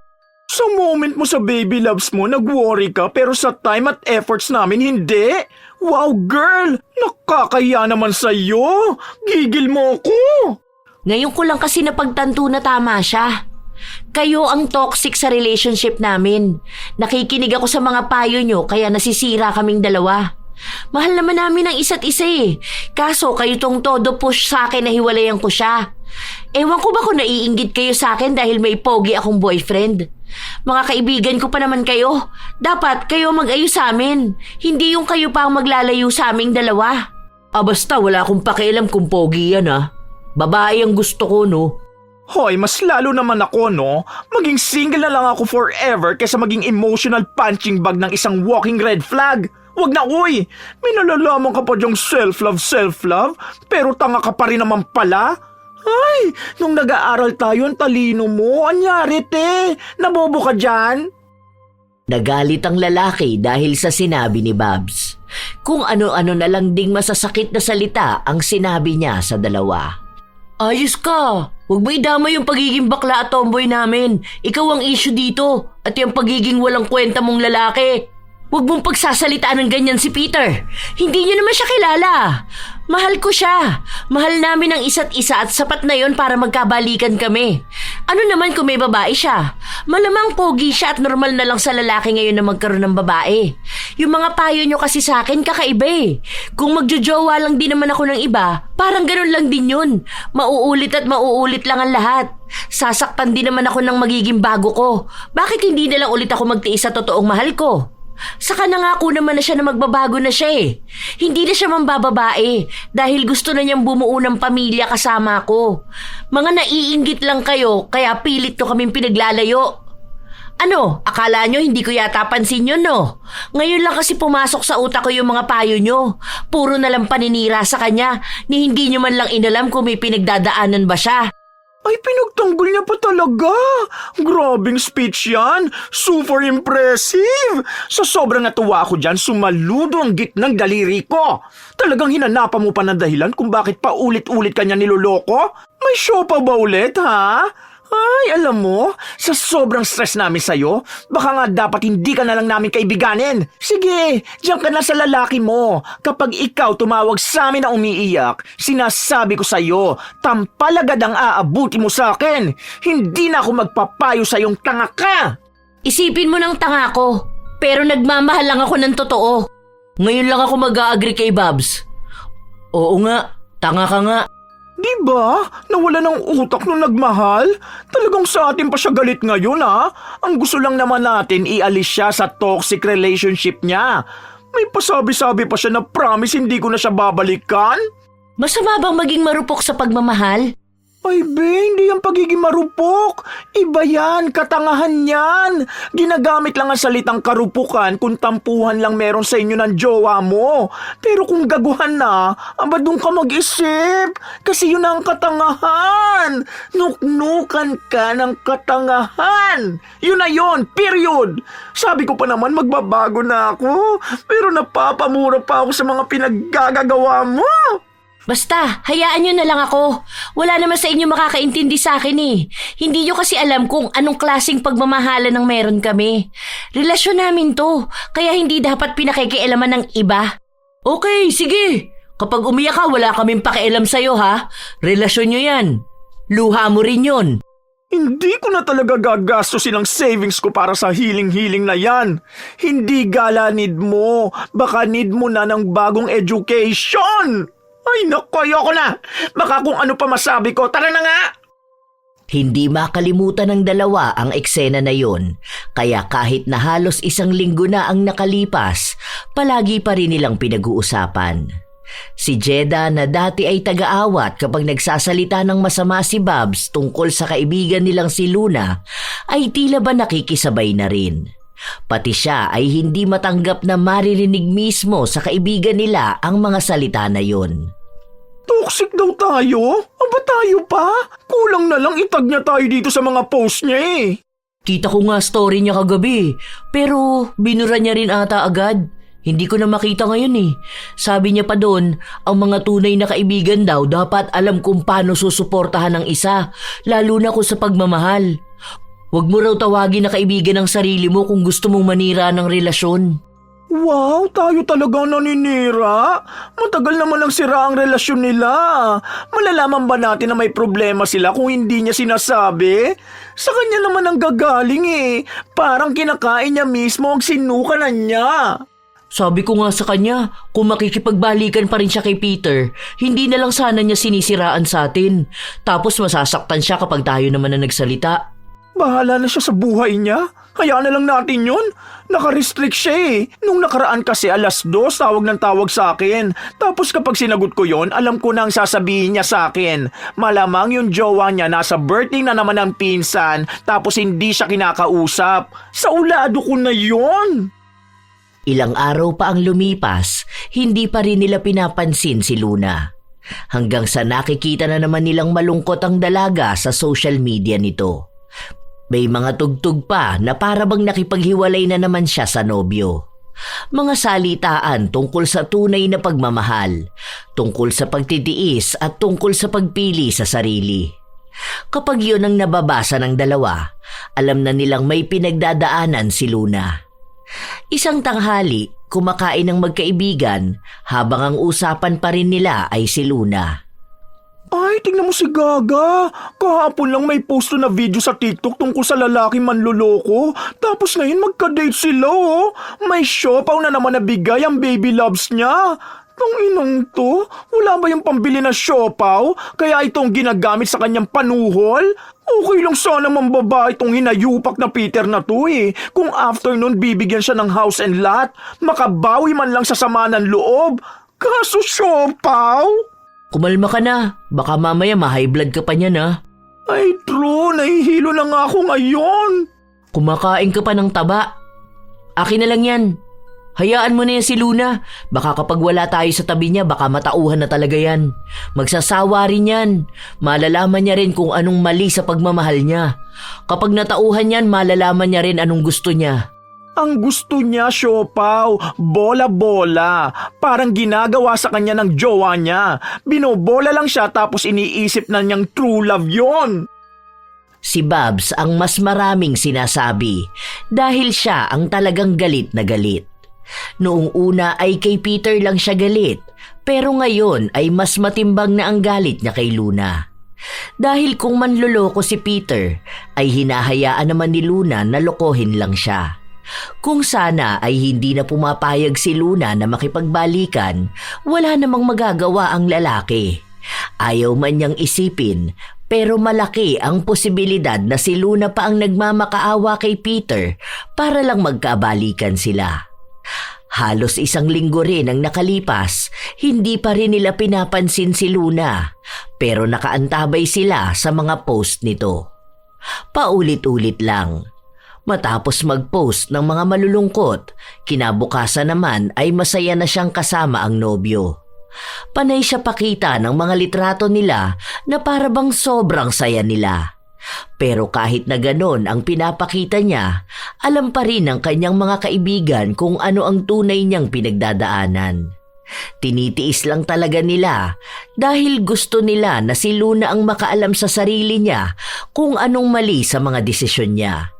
Sa moment mo sa baby loves mo, nag-worry ka pero sa time at efforts namin, hindi. Wow, girl! Nakakaya naman sa'yo! Gigil mo ako! Ngayon ko lang kasi napagtanto na tama siya. Kayo ang toxic sa relationship namin. Nakikinig ako sa mga payo nyo kaya nasisira kaming dalawa. Mahal naman namin ang isa't isa Kaso kayo tong todo push sa akin na hiwalayan ko siya. Ewan ko ba kung naiinggit kayo sa akin dahil may pogi akong boyfriend. Mga kaibigan ko pa naman kayo. Dapat kayo mag-ayos sa amin. Hindi yung kayo pa ang maglalayo sa aming dalawa. Basta wala akong pakialam kung pogi yan Babae ang gusto ko, no? Hoy, mas lalo naman ako, no? Maging single na lang ako forever kaysa maging emotional punching bag ng isang walking red flag. Wag na, uy! May nalalaman ka pa dyang self-love, pero tanga ka pa rin naman pala. Ay, nung nag-aaral tayo, ang talino mo. Anyari, te? Nabobo ka dyan? Nagalit ang lalaki dahil sa sinabi ni Babs. Kung ano-ano na lang ding masasakit na salita ang sinabi niya sa dalawa. Ayos ka! Huwag mo idama yung pagiging bakla at tomboy namin. Ikaw ang issue dito at yung pagiging walang kwenta mong lalaki. Huwag mong pagsasalitaan ng ganyan si Peter. Hindi niyo naman siya kilala. Mahal ko siya. Mahal namin ang isa't isa at sapat na yon para magkabalikan kami. Ano naman kung may babae siya? Malamang pogi siya at normal na lang sa lalaki ngayon na magkaroon ng babae. Yung mga payo nyo kasi sa akin kakaiba Kung magjojowa lang din naman ako ng iba, parang ganun lang din yun. Mauulit at mauulit lang ang lahat. Sasaktan din naman ako ng magiging bago ko. Bakit hindi na lang ulit ako magtiis sa totoong mahal ko? Saka nangako naman na siya na magbabago na siya Hindi na siya mambababae dahil gusto na niyang bumuo ng pamilya kasama ko. Mga naiinggit lang kayo kaya pilit ko kaming pinaglalayo. Ano, akala nyo hindi ko yata pansin yun, no? Ngayon lang kasi pumasok sa utak ko yung mga payo nyo. Puro na lang paninira sa kanya ni hindi nyo man lang inalam kung may pinagdadaanan ba siya. Ay, pinagtanggol niya pa talaga. Grabing speech yan. Super impressive. Sa sobrang natuwa ako dyan, sumaludo ang gitnang daliri ko. Talagang hinanapan mo pa ng dahilan kung bakit paulit-ulit kanya niloloko? May show pa ba ulit, ha? Ay, alam mo, sa sobrang stress namin sa'yo, baka nga dapat hindi ka na lang namin kaibiganin. Sige, diyan ka na sa lalaki mo. Kapag ikaw tumawag sa amin na umiiyak, sinasabi ko sa'yo, tampalagad ang aabuti mo sa akin. Hindi na ako magpapayo sa'yong tanga ka. Isipin mo ng tanga ko, pero nagmamahal lang ako ng totoo. Ngayon lang ako mag-a-agree kay Babs. Oo nga, tanga ka nga. Diba? Nawala ng utak nung nagmahal? Talagang sa atin pa siya galit ngayon, ha? Ang gusto lang naman natin ialis siya sa toxic relationship niya. May pasabi-sabi pa siya na promise hindi ko na siya babalikan. Masama bang maging marupok sa pagmamahal? Ay, be, hindi yan pagiging marupok. Iba yan, katangahan yan. Ginagamit lang ang salitang karupukan kung tampuhan lang meron sa inyo ng jowa mo. Pero kung gaguhan na, aba doon ka mag-isip. Kasi yun ang katangahan. Nuknukan ka ng katangahan. Yun na yun, period. Sabi ko pa naman magbabago na ako. Pero napapamura pa ako sa mga pinaggagawa mo. Basta, hayaan nyo na lang ako. Wala naman sa inyo makakaintindi sa akin eh. Hindi nyo kasi alam kung anong klaseng pagmamahalan ang meron kami. Relasyon namin to, kaya hindi dapat pinakikialaman ng iba. Okay, sige. Kapag umiyak ka, wala kaming pakialam sa'yo, ha? Relasyon nyo yan. Luha mo rin yun. Hindi ko na talaga gagastusin ang savings ko para sa hiling-hiling na yan. Hindi gala need mo. Baka need mo na ng bagong education. Ay, naku, ayoko na. Baka kung ano pa masabi ko, tara na nga. Hindi makalimutan ng dalawa ang eksena na yon, kaya kahit na halos 1 linggo na ang nakalipas, palagi pa rin nilang pinag-uusapan. Si Jeda na dati ay taga-awat kapag nagsasalita ng masama si Babs tungkol sa kaibigan nilang si Luna, ay tila ba nakikisabay na rin. Pati siya ay hindi matanggap na maririnig mismo sa kaibigan nila ang mga salita na yon. Toxic daw tayo? Aba tayo pa? Kulang na lang itag niya tayo dito sa mga post niya eh. Kita ko nga story niya kagabi, pero binura niya rin ata agad. Hindi ko na makita ngayon eh. Sabi niya pa doon, ang mga tunay na kaibigan daw dapat alam kung paano susuportahan ng isa, lalo na kung sa pagmamahal. Huwag mo raw tawagin na kaibigan ng sarili mo kung gusto mong manira ng relasyon. Wow, tayo talaga naninira. Matagal naman ang sira ang relasyon nila. Malalaman ba natin na may problema sila kung hindi niya sinasabi? Sa kanya naman ang gagaling eh. Parang kinakain niya mismo ang sinukanan niya. Sabi ko nga sa kanya, kung makikipagbalikan pa rin siya kay Peter, hindi na lang sana niya sinisiraan sa atin. Tapos masasaktan siya kapag tayo naman na nagsalita. Bahala na siya sa buhay niya. Hayaan na lang natin yun. Naka-restrict siya eh. Nung nakaraan kasi 2:00, tawag ng tawag sa akin. Tapos kapag sinagot ko yon, alam ko na ang sasabihin niya sa akin. Malamang yung jowa niya nasa birthday na naman ng pinsan, tapos hindi siya kinakausap. Sa ulado ko na yon. Ilang araw pa ang lumipas, hindi pa rin nila pinapansin si Luna. Hanggang sa nakikita na naman nilang malungkot ang dalaga sa social media nito. May mga tugtog pa na para bang nakipaghiwalay na naman siya sa nobyo. Mga salitaan tungkol sa tunay na pagmamahal, tungkol sa pagtitiis at tungkol sa pagpili sa sarili. Kapag yun ang nababasa ng dalawa, alam na nilang may pinagdadaanan si Luna. Isang tanghali, kumakain ng magkaibigan habang ang usapan pa rin nila ay si Luna. Ay, tingnan mo si Gaga. Kahapon lang may post na video sa TikTok tungkol sa lalaking manloloko. Tapos ngayon magka-date sila oh. May siopaw na naman nabigay ang baby loves niya. Tong inong to, wala ba yung pambili na siopaw? Kaya itong ginagamit sa kanyang panuhol? Okay lang sana mambaba itong hinayupak na Peter na to eh. Kung after nun bibigyan siya ng house and lot, makabawi man lang sa sama ng loob. Kaso siopaw? Kumalma ka na, baka mamaya ma-high blood ka pa niyan ha. Ay true, nahihilo na nga ako ngayon. Kumakain ka pa ng taba. Akin na lang yan. Hayaan mo na yan si Luna. Baka kapag wala tayo sa tabi niya, baka matauhan na talaga yan. Magsasawa rin yan. Malalaman niya rin kung anong mali sa pagmamahal niya. Kapag natauhan yan, malalaman niya rin anong gusto niya. Ang gusto niya, Siopaw, bola-bola. Parang ginagawa sa kanya ng jowa niya. Binobola lang siya tapos iniisip na niyang true love yon. Si Babs ang mas maraming sinasabi dahil siya ang talagang galit na galit. Noong una ay kay Peter lang siya galit, pero ngayon ay mas matimbang na ang galit niya kay Luna. Dahil kung manloloko si Peter, ay hinahayaan naman ni Luna na lokohin lang siya. Kung sana ay hindi na pumapayag si Luna na makipagbalikan, wala namang magagawa ang lalaki. Ayaw man niyang isipin, pero malaki ang posibilidad na si Luna pa ang nagmamakaawa kay Peter para lang magkabalikan sila. Halos 1 linggo rin ang nakalipas, hindi pa rin nila pinapansin si Luna, pero nakaantabay sila sa mga post nito. Paulit-ulit lang. Matapos mag-post ng mga malulungkot, kinabukasan naman ay masaya na siyang kasama ang nobyo. Panay siya pakita ng mga litrato nila na para bang sobrang saya nila. Pero kahit na ganon ang pinapakita niya, alam pa rin ng kanyang mga kaibigan kung ano ang tunay niyang pinagdadaanan. Tinitiis lang talaga nila dahil gusto nila na si Luna ang makaalam sa sarili niya kung anong mali sa mga desisyon niya.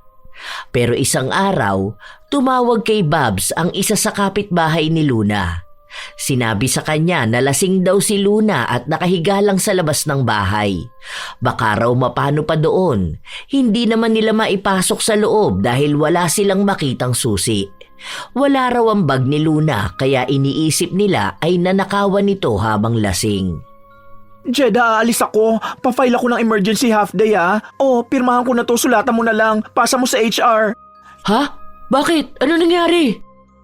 Pero isang araw, tumawag kay Babs ang isa sa kapitbahay ni Luna. Sinabi sa kanya na lasing daw si Luna at nakahiga lang sa labas ng bahay. Baka raw mapano pa doon. Hindi naman nila maipasok sa loob dahil wala silang makitang susi. Wala raw ang bag ni Luna kaya iniisip nila ay nanakawan nito habang lasing. Jeda, aalis ako. Pa-file ako ng emergency half-day O, pirmahan ko na to, sulatan mo na lang. Pasa mo sa HR. Ha? Bakit? Ano nangyari?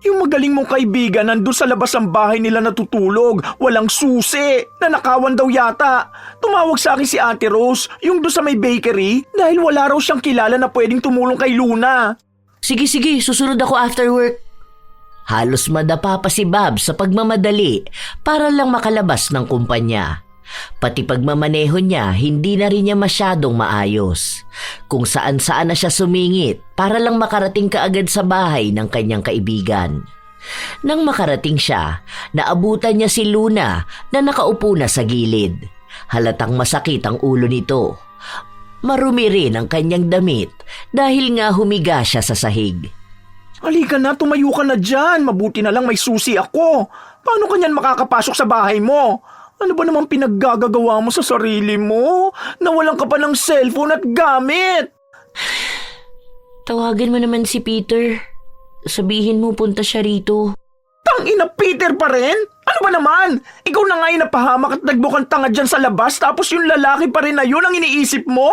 Yung magaling mong kaibigan nandun sa labas ng bahay nila natutulog. Walang susi. Nanakawan daw yata. Tumawag sa akin si Ate Rose, yung doon sa may bakery, dahil wala raw siyang kilala na pwedeng tumulong kay Luna. Sige, susunod ako after work. Halos madapa pa si Bob sa pagmamadali para lang makalabas ng kumpanya. Pati pagmamaneho niya, hindi na rin niya masyadong maayos. Kung saan-saan na siya sumingit para lang makarating kaagad sa bahay ng kanyang kaibigan. Nang makarating siya, naabutan niya si Luna na nakaupo na sa gilid. Halatang masakit ang ulo nito. Marumi rin ang kanyang damit dahil nga humiga siya sa sahig. Halika na, tumayo ka na dyan. Mabuti na lang may susi ako. Paano kanyan makakapasok sa bahay mo? Ano ba namang pinaggagawa mo sa sarili mo? Nawalan ka pa ng cellphone at gamit. Tawagin mo naman si Peter. Sabihin mo punta siya rito. Tangina, Peter pa rin? Ano ba naman? Ikaw na nga yung napahamak at nagbukang tanga dyan sa labas tapos yung lalaki pa rin na yun ang iniisip mo?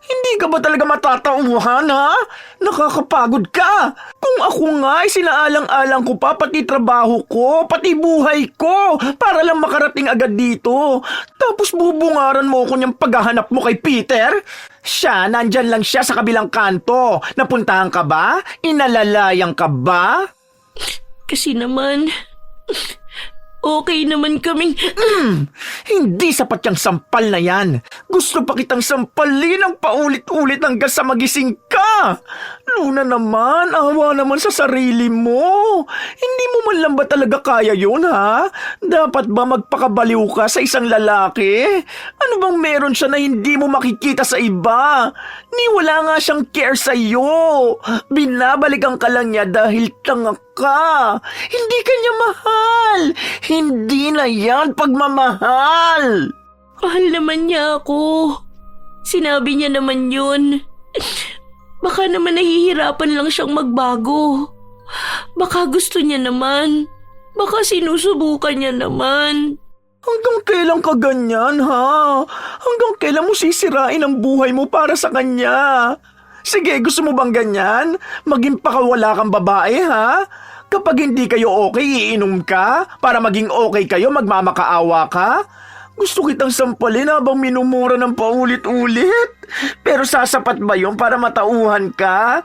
Hindi ka ba talaga matatauhan, ha? Nakakapagod ka. Kung ako nga ay sinaalang-alang ko pa pati trabaho ko, pati buhay ko para lang makarating agad dito. Tapos bubungaran mo ko niyang paghahanap mo kay Peter? Siya, nandyan lang siya sa kabilang kanto. Napuntahan ka ba? Inalalayang ka ba? Kasi naman, okay naman kaming... Hindi sapat yung sampal na yan. Gusto pa kitang sampalin ng paulit-ulit hanggang sa magising ka. Luna naman, awa naman sa sarili mo. Hindi mo man lang ba talaga kaya yun, ha? Dapat ba magpakabaliw ka sa isang lalaki? Ano bang meron siya na hindi mo makikita sa iba? Ni wala nga siyang care sa iyo. Binabalikan ka lang niya dahil tanga ka. Hindi ka niya mahal. Hindi na yan pagmamahal. Mahal naman niya ako. Sinabi niya naman yun. Baka naman nahihirapan lang siyang magbago. Baka gusto niya naman. Baka sinusubukan niya naman. Hanggang kailan ka ganyan, ha? Hanggang kailan mo sisirain ang buhay mo para sa kanya? Sige, gusto mo bang ganyan? Maging pakawala kang babae, ha? Kapag hindi kayo okay, iinom ka? Para maging okay kayo, magmamakaawa ka? Gusto kitang sampalin habang minumura ng paulit-ulit? Pero sasapat ba yun para matauhan ka?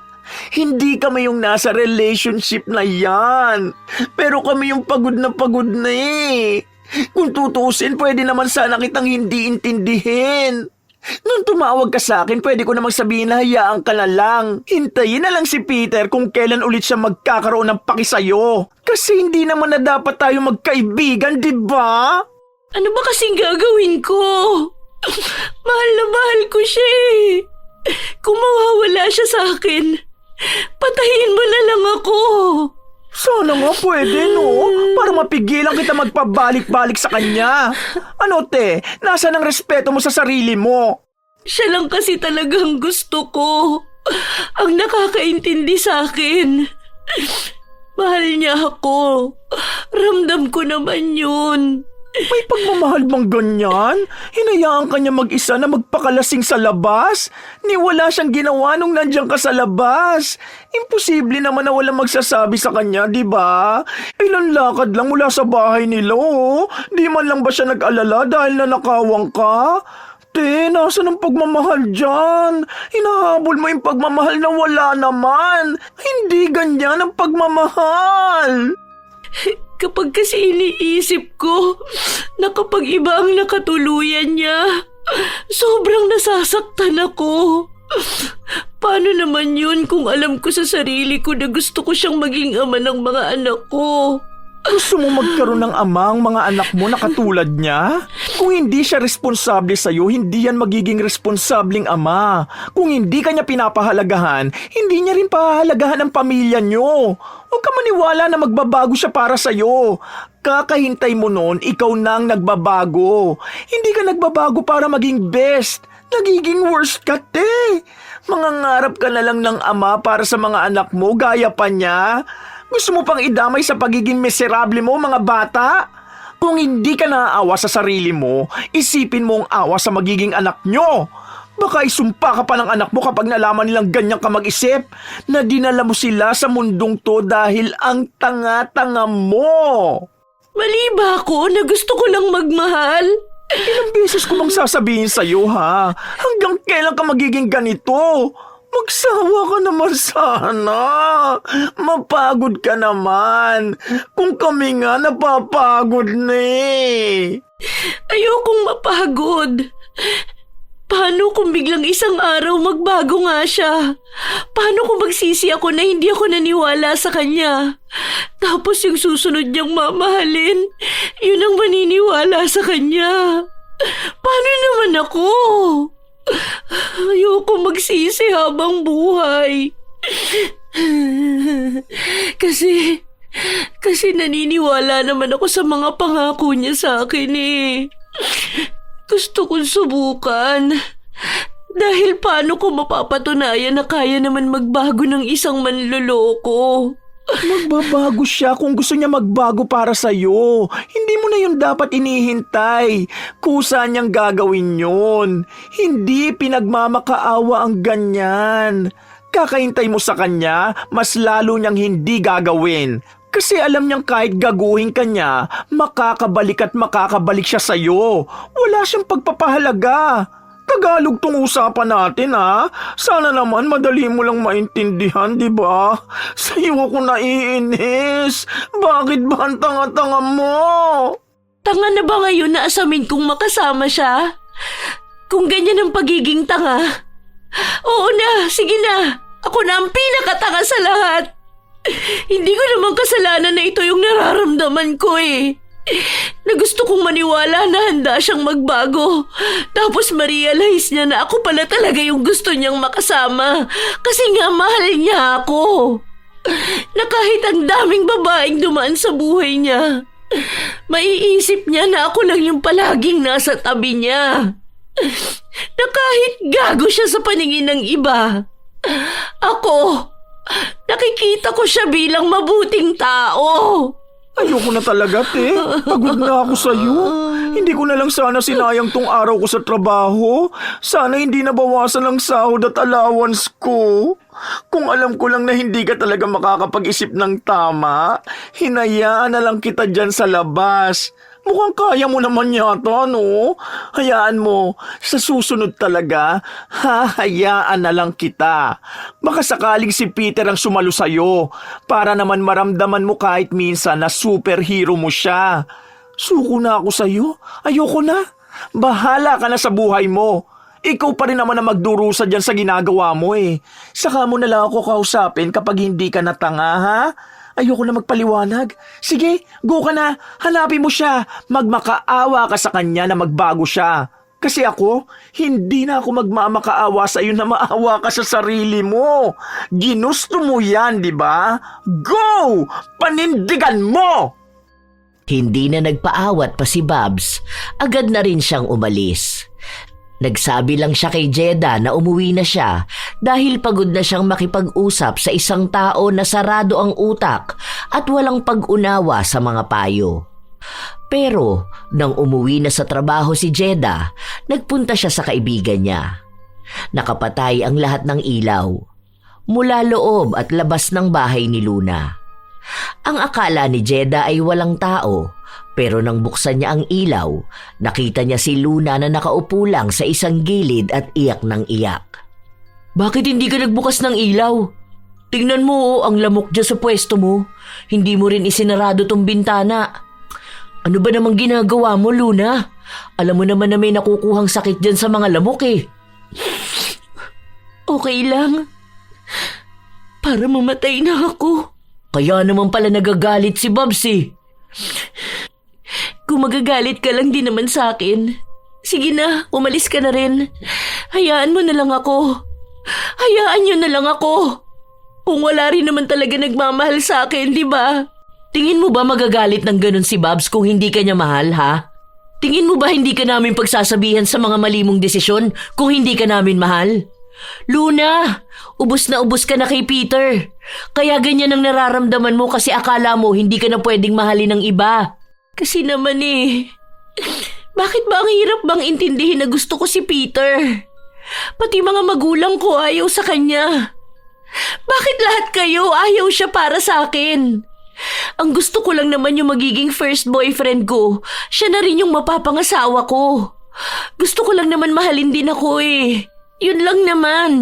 Hindi kami yung nasa relationship na yan. Pero kami yung pagod na eh. Kung tutusin, pwede naman sana kitang hindi intindihin. Nung tumawag ka sa akin, pwede ko namang sabihin na hayaan ka na lang. Hintayin na lang si Peter kung kailan ulit siya magkakaroon ng paki sa'yo. Kasi hindi naman na dapat tayo magkaibigan, di ba? Ano ba kasing gagawin ko? Mahal na mahal ko siya eh. Kung mawawala siya sa akin, patayin mo na lang ako. Sana nga pwede, no? Para mapigilan kita magpabalik-balik sa kanya. Ano, te? Nasaan ang respeto mo sa sarili mo? Siya lang kasi talagang gusto ko. Ang nakakaintindi sa akin. Mahal niya ako. Ramdam ko naman yun. May pagmamahal bang ganyan? Hinayaan ka niya mag-isa na magpakalasing sa labas? Ni wala siyang ginawa nung nandiyan ka sa labas. Imposible naman na walang magsasabi sa kanya, di ba? Ilan lakad lang mula sa bahay nila, oh. Di man lang ba siya nag-alala dahil nanakawang ka? Te, nasan ang pagmamahal dyan? Hinahabol mo yung pagmamahal na wala naman. Hindi ganyan ang pagmamahal. Kapag kasi iniisip ko na kapag iba ang nakatuluyan niya, sobrang nasasaktan ako. Paano naman yun kung alam ko sa sarili ko na gusto ko siyang maging ama ng mga anak ko? Gusto mo magkaroon ng ama ang mga anak mo na katulad niya? Kung hindi siya responsable sa'yo, hindi yan magiging responsableng ama. Kung hindi ka niya pinapahalagahan, hindi niya rin pahalagahan ang pamilya niyo. Huwag ka maniwala na magbabago siya para sa'yo. Kakahintay mo nun, ikaw na ang nagbabago. Hindi ka nagbabago para maging best. Nagiging worst ka, te. Mangangarap ka na lang ng ama para sa mga anak mo, gaya pa niya. Gusto mo pang idamay sa pagiging miserable mo, mga bata? Kung hindi ka naaawa sa sarili mo, isipin mo ang awa sa magiging anak nyo. Baka isumpa ka pa ng anak mo kapag nalaman nilang ganyan ka mag-isip na dinala mo sila sa mundong to dahil ang tanga-tanga mo. Mali ba ako na gusto ko lang magmahal? Ilang beses ko bang sasabihin sa'yo, ha? Hanggang kailan ka magiging ganito? Magsawa ka naman sana. Mapagod ka naman. Kung kami nga napapagod na eh. Ayokong mapagod. Paano kung biglang isang araw magbago nga siya? Paano kung magsisi ako na hindi ako naniwala sa kanya? Tapos yung susunod niyang mamahalin, yun ang maniniwala sa kanya. Paano naman ako? Ayoko magsisi habang buhay. Kasi naniniwala naman ako sa mga pangako niya sa akin eh. Gusto kong subukan. Dahil paano ko mapapatunayan na kaya naman magbago ng isang manloloko? Magbabago siya kung gusto niya magbago para sa'yo. Hindi mo na yun dapat inihintay. Kusa niyang gagawin yun. Hindi pinagmamakaawa ang ganyan. Kakahintay mo sa kanya, mas lalo niyang hindi gagawin. Kasi alam niyang kahit gaguhin ka niya, makakabalik at makakabalik siya sa'yo. Wala siyang pagpapahalaga. Tagalog tong usapan natin, ha? Sana naman madali mo lang maintindihan, di ba? Sa'yo ako naiinis. Bakit ba ang tanga-tanga mo? Tanga na ba ngayon na asamin kong makasama siya? Kung ganyan ang pagiging tanga. Oo na, sige na. Ako na ang pinakatanga sa lahat. Hindi ko naman kasalanan na ito yung nararamdaman ko eh. Na gusto kong maniwala na handa siyang magbago. Tapos ma-realize niya na ako pala talaga yung gusto niyang makasama. Kasi nga mahal niya ako. Na kahit ang daming babaeng dumaan sa buhay niya, maiisip niya na ako lang yung palaging nasa tabi niya. Na kahit gago siya sa paningin ng iba, ako, nakikita ko siya bilang mabuting tao. Ayoko na talaga, te. Pagod na ako sa'yo. Hindi ko na lang sana sinayang tong araw ko sa trabaho. Sana hindi nabawasan ang sahod at allowance ko. Kung alam ko lang na hindi ka talaga makakapag-isip ng tama, hinayaan na lang kita dyan sa labas. Mukhang kaya mo naman yata, no? Hayaan mo, sa susunod talaga, hahayaan na lang kita. Baka sakaling si Peter ang sumalo sa'yo, para naman maramdaman mo kahit minsan na superhero mo siya. Suko na ako sa'yo, ayoko na. Bahala ka na sa buhay mo. Ikaw pa rin naman ang magdurusa dyan sa ginagawa mo eh. Saka mo na lang ako kausapin kapag hindi ka natanga, ha? Ayoko na magpaliwanag. Sige, go ka na. Hanapin mo siya. Magmakaawa ka sa kanya na magbago siya. Kasi ako, hindi na ako magmamakaawa sa iyo na maawa ka sa sarili mo. Ginusto mo yan, di ba? Go! Panindigan mo! Hindi na nagpaawat pa si Babs, agad na rin siyang umalis. Nagsabi lang siya kay Jeda na umuwi na siya dahil pagod na siyang makipag-usap sa isang tao na sarado ang utak at walang pag-unawa sa mga payo. Pero nang umuwi na sa trabaho si Jeda, nagpunta siya sa kaibigan niya. Nakapatay ang lahat ng ilaw, mula loob at labas ng bahay ni Luna. Ang akala ni Jeda ay walang tao, pero nang buksan niya ang ilaw, nakita niya si Luna na nakaupo lang sa isang gilid at iyak ng iyak. Bakit hindi ka nagbukas ng ilaw? Tingnan mo ang lamok dyan sa pwesto mo. Hindi mo rin isinarado tong bintana. Ano ba namang ginagawa mo, Luna? Alam mo naman na may nakukuhang sakit dyan sa mga lamok eh. Okay lang. Para mamatay na ako. Kaya naman pala nagagalit si Babs eh. Kung magagalit ka lang din naman sa akin, sige na, umalis ka na rin. Hayaan mo na lang ako. Hayaan niyo na lang ako. Kung wala rin naman talaga nagmamahal sa akin, di ba? Tingin mo ba magagalit ng ganun si Babs kung hindi ka niya mahal, ha? Tingin mo ba hindi ka namin pagsasabihan sa mga mali mong desisyon kung hindi ka namin mahal? Luna, ubos na ubos ka na kay Peter. Kaya ganyan ang nararamdaman mo kasi akala mo hindi ka na pwedeng mahalin ng iba. Kasi naman bakit ba ang hirap bang intindihin na gusto ko si Peter? Pati mga magulang ko ayaw sa kanya. Bakit lahat kayo ayaw siya para sa akin? Ang gusto ko lang naman yung magiging first boyfriend ko. Siya na rin yung mapapangasawa ko. Gusto ko lang naman mahalin din ako eh. Yun lang naman.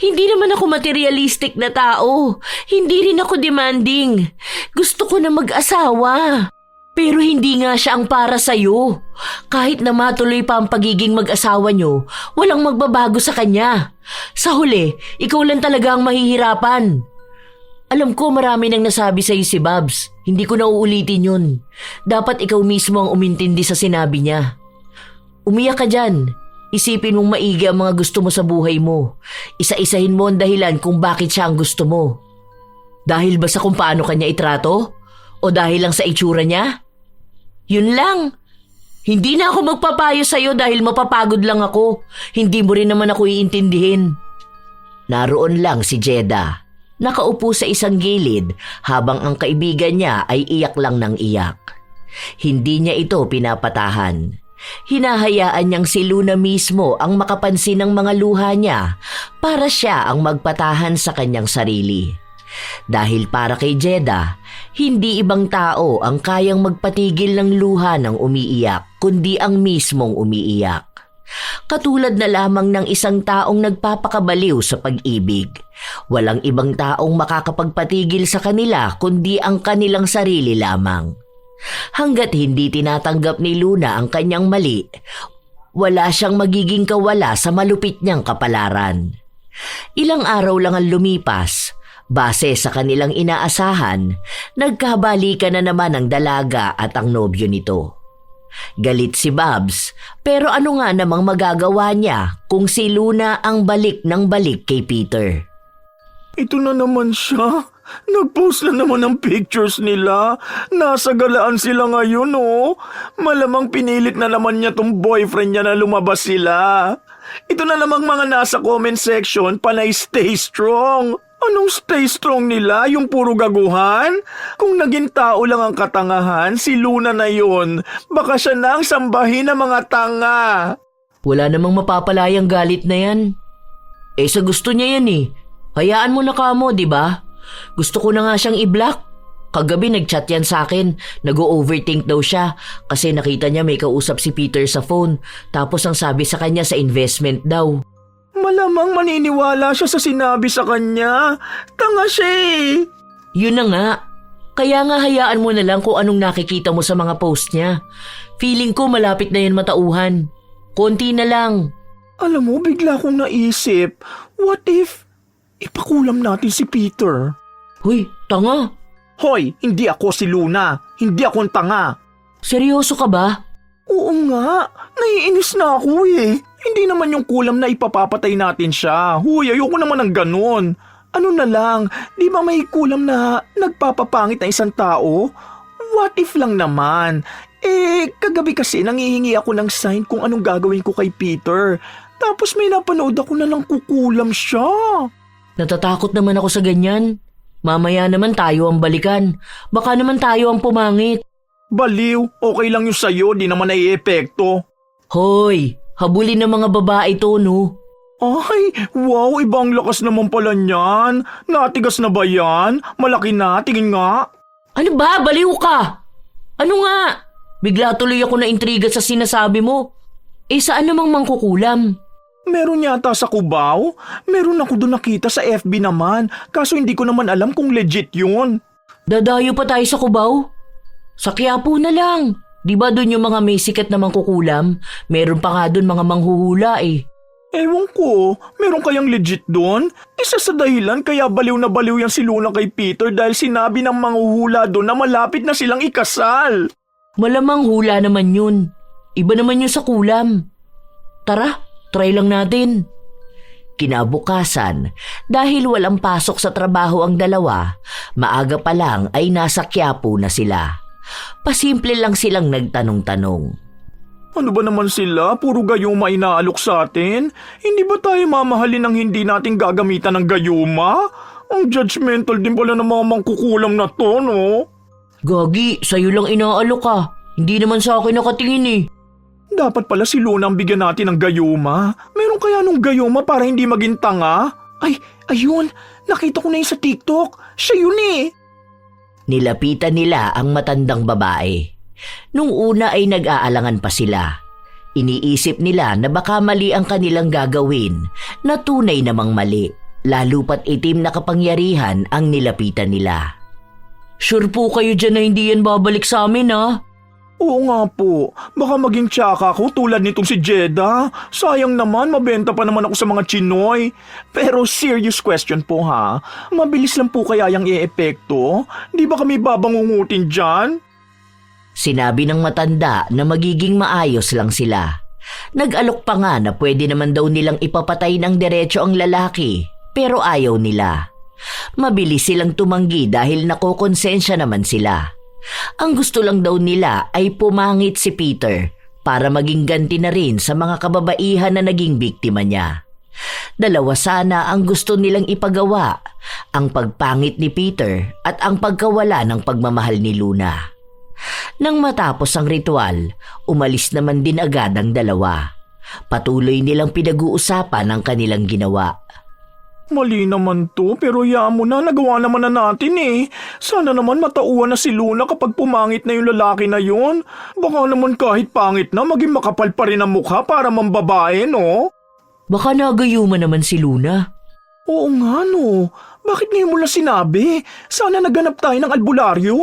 Hindi naman ako materialistic na tao. Hindi rin ako demanding. Gusto ko na mag-asawa. Pero hindi nga siya ang para sa'yo. Kahit na matuloy pa ang pagiging mag-asawa nyo, walang magbabago sa kanya. Sa huli, ikaw lang talaga ang mahihirapan. Alam ko marami nang nasabi sa'yo si Babs. Hindi ko na uulitin yun. Dapat ikaw mismo ang umintindi sa sinabi niya. Umiyak ka dyan. Isipin mong maigi ang mga gusto mo sa buhay mo. Isa-isahin mo ang dahilan kung bakit siya ang gusto mo. Dahil ba sa kung paano kanya itrato? O dahil lang sa itsura niya? Yun lang. Hindi na ako magpapayo sa'yo dahil mapapagod lang ako. Hindi mo rin naman ako iintindihin. Naroon lang si Jeda. Nakaupo sa isang gilid habang ang kaibigan niya ay iyak lang ng iyak. Hindi niya ito pinapatahan. Hinahayaan niyang si Luna mismo ang makapansin ng mga luha niya para siya ang magpatahan sa kanyang sarili. Dahil para kay Jeda, hindi ibang tao ang kayang magpatigil ng luha ng umiiyak kundi ang mismong umiiyak. Katulad na lamang ng isang taong nagpapakabaliw sa pag-ibig. Walang ibang taong makakapagpatigil sa kanila kundi ang kanilang sarili lamang. Hanggat hindi tinatanggap ni Luna ang kanyang mali, wala siyang magiging kawala sa malupit niyang kapalaran. Ilang araw lang ang lumipas, base sa kanilang inaasahan, nagkabalikan na naman ang dalaga at ang nobyo nito. Galit si Babs, pero ano nga namang magagawa niya kung si Luna ang balik ng balik kay Peter? Ito na naman siya. Nag-post na naman ng pictures nila. Nasa galaan sila ngayon, oh. Malamang pinilit na naman niya tong boyfriend niya na lumabas sila. Ito na namang mga nasa comment section, panay stay strong. Anong stay strong nila? Yung puro gaguhan? Kung naging tao lang ang katangahan, si Luna na yun. Baka siya na ang sambahin ng mga tanga. Wala namang mapapalayang galit na yan. Sa gusto niya yan eh. Hayaan mo na kamo, di ba? Gusto ko na nga siyang i-block. Kagabi nagchat yan sa akin. Nag-overthink daw siya kasi nakita niya may kausap si Peter sa phone. Tapos ang sabi sa kanya sa investment daw. Malamang maniniwala siya sa sinabi sa kanya. Tanga siya eh. Yun na nga. Kaya nga hayaan mo na lang kung anong nakikita mo sa mga post niya. Feeling ko malapit na yan matauhan. Konti na lang. Alam mo, bigla kong naisip, what if ipakulam natin si Peter? Hoy, tanga. Hoy, hindi ako si Luna. Hindi ako ang tanga. Seryoso ka ba? Oo nga, naiinis na ako eh. Hindi naman yung kulam na ipapapatay natin siya. Huy, ayoko naman ng ganun. Ano na lang, di ba may kulam na nagpapapangit na isang tao? What if lang naman? Kagabi kasi nangihingi ako ng sign kung anong gagawin ko kay Peter. Tapos may napanood ako na lang kukulam siya. Natatakot naman ako sa ganyan. Mamaya naman tayo ang balikan. Baka naman tayo ang pumangit. Baliw, okay lang yung sayo, di naman naiepekto. Hoy, habulin ng mga babae to, no? Ay, wow, ibang lakas naman pala niyan. Natigas na ba yan? Malaki na, tingin nga. Ano ba? Baliw ka! Ano nga? Bigla tuloy ako na intriga sa sinasabi mo. Saan namang mangkukulam? Meron yata sa Cubao. Meron ako doon nakita sa FB naman. Kaso hindi ko naman alam kung legit yun. Dadayo pa tayo sa Cubao? Sa Quiapo na lang. Di ba doon yung mga may sikat na mangkukulam? Meron pa nga doon mga manghuhula eh. Ewan ko, meron kayang legit doon? Isa sa dahilan kaya baliw na baliw yan si Luna kay Peter dahil sinabi ng manghuhula doon na malapit na silang ikasal. Malamang hula naman yun. Iba naman yun sa kulam. Tara, try lang natin. Kinabukasan, dahil walang pasok sa trabaho ang dalawa, maaga pa lang ay nasa Quiapo na sila. Pasimple lang silang nagtanong-tanong. Ano ba naman sila? Puro gayuma inaalok sa atin? Hindi ba tayo mamahalin ng hindi natin gagamitan ng gayuma? Ang judgmental din pala ng mga mangkukulam na to, no? Gagi, sa'yo lang inaalok ka. Hindi naman sa akin nakatingin eh. Dapat pala si Luna ang bigyan natin ng gayuma. Meron kaya nung gayuma para hindi maging tanga? Ay, ayun. Nakita ko na yun sa TikTok. Siya yun eh. Nilapitan nila ang matandang babae. Nung una ay nag-aalangan pa sila. Iniisip nila na baka mali ang kanilang gagawin, na tunay namang mali, lalo pat itim na kapangyarihan ang nilapitan nila. Sure po kayo dyan na hindi yan babalik sa amin, ha? Oo nga po. Baka maging tsaka ko tulad nitong si Jeda. Sayang naman, mabenta pa naman ako sa mga Chinoy. Pero serious question po ha. Mabilis lang po kaya yung e-epekto? Di ba kami babangungutin dyan? Sinabi ng matanda na magiging maayos lang sila. Nag-alok pa nga na pwede naman daw nilang ipapatay ng diretso ang lalaki, pero ayaw nila. Mabilis silang tumanggi dahil nakokonsensya naman sila. Ang gusto lang daw nila ay pumangit si Peter para maging ganti na rin sa mga kababaihan na naging biktima niya. Dalawa sana ang gusto nilang ipagawa, ang pagpangit ni Peter at ang pagkawala ng pagmamahal ni Luna. Nang matapos ang ritual, umalis naman din agad ang dalawa. Patuloy nilang pinag-uusapan ang kanilang ginawa. Mali naman to, pero hayaan mo na, nagawa naman na natin eh. Sana naman matauhan na si Luna kapag pumangit na yung lalaki na yun. Baka naman kahit pangit na, maging makapal pa rin ang mukha para mambabae, no? Baka nagayuma naman si Luna. Oo nga no, bakit ngayon mo lang sinabi? Sana naganap tayo ng albularyo.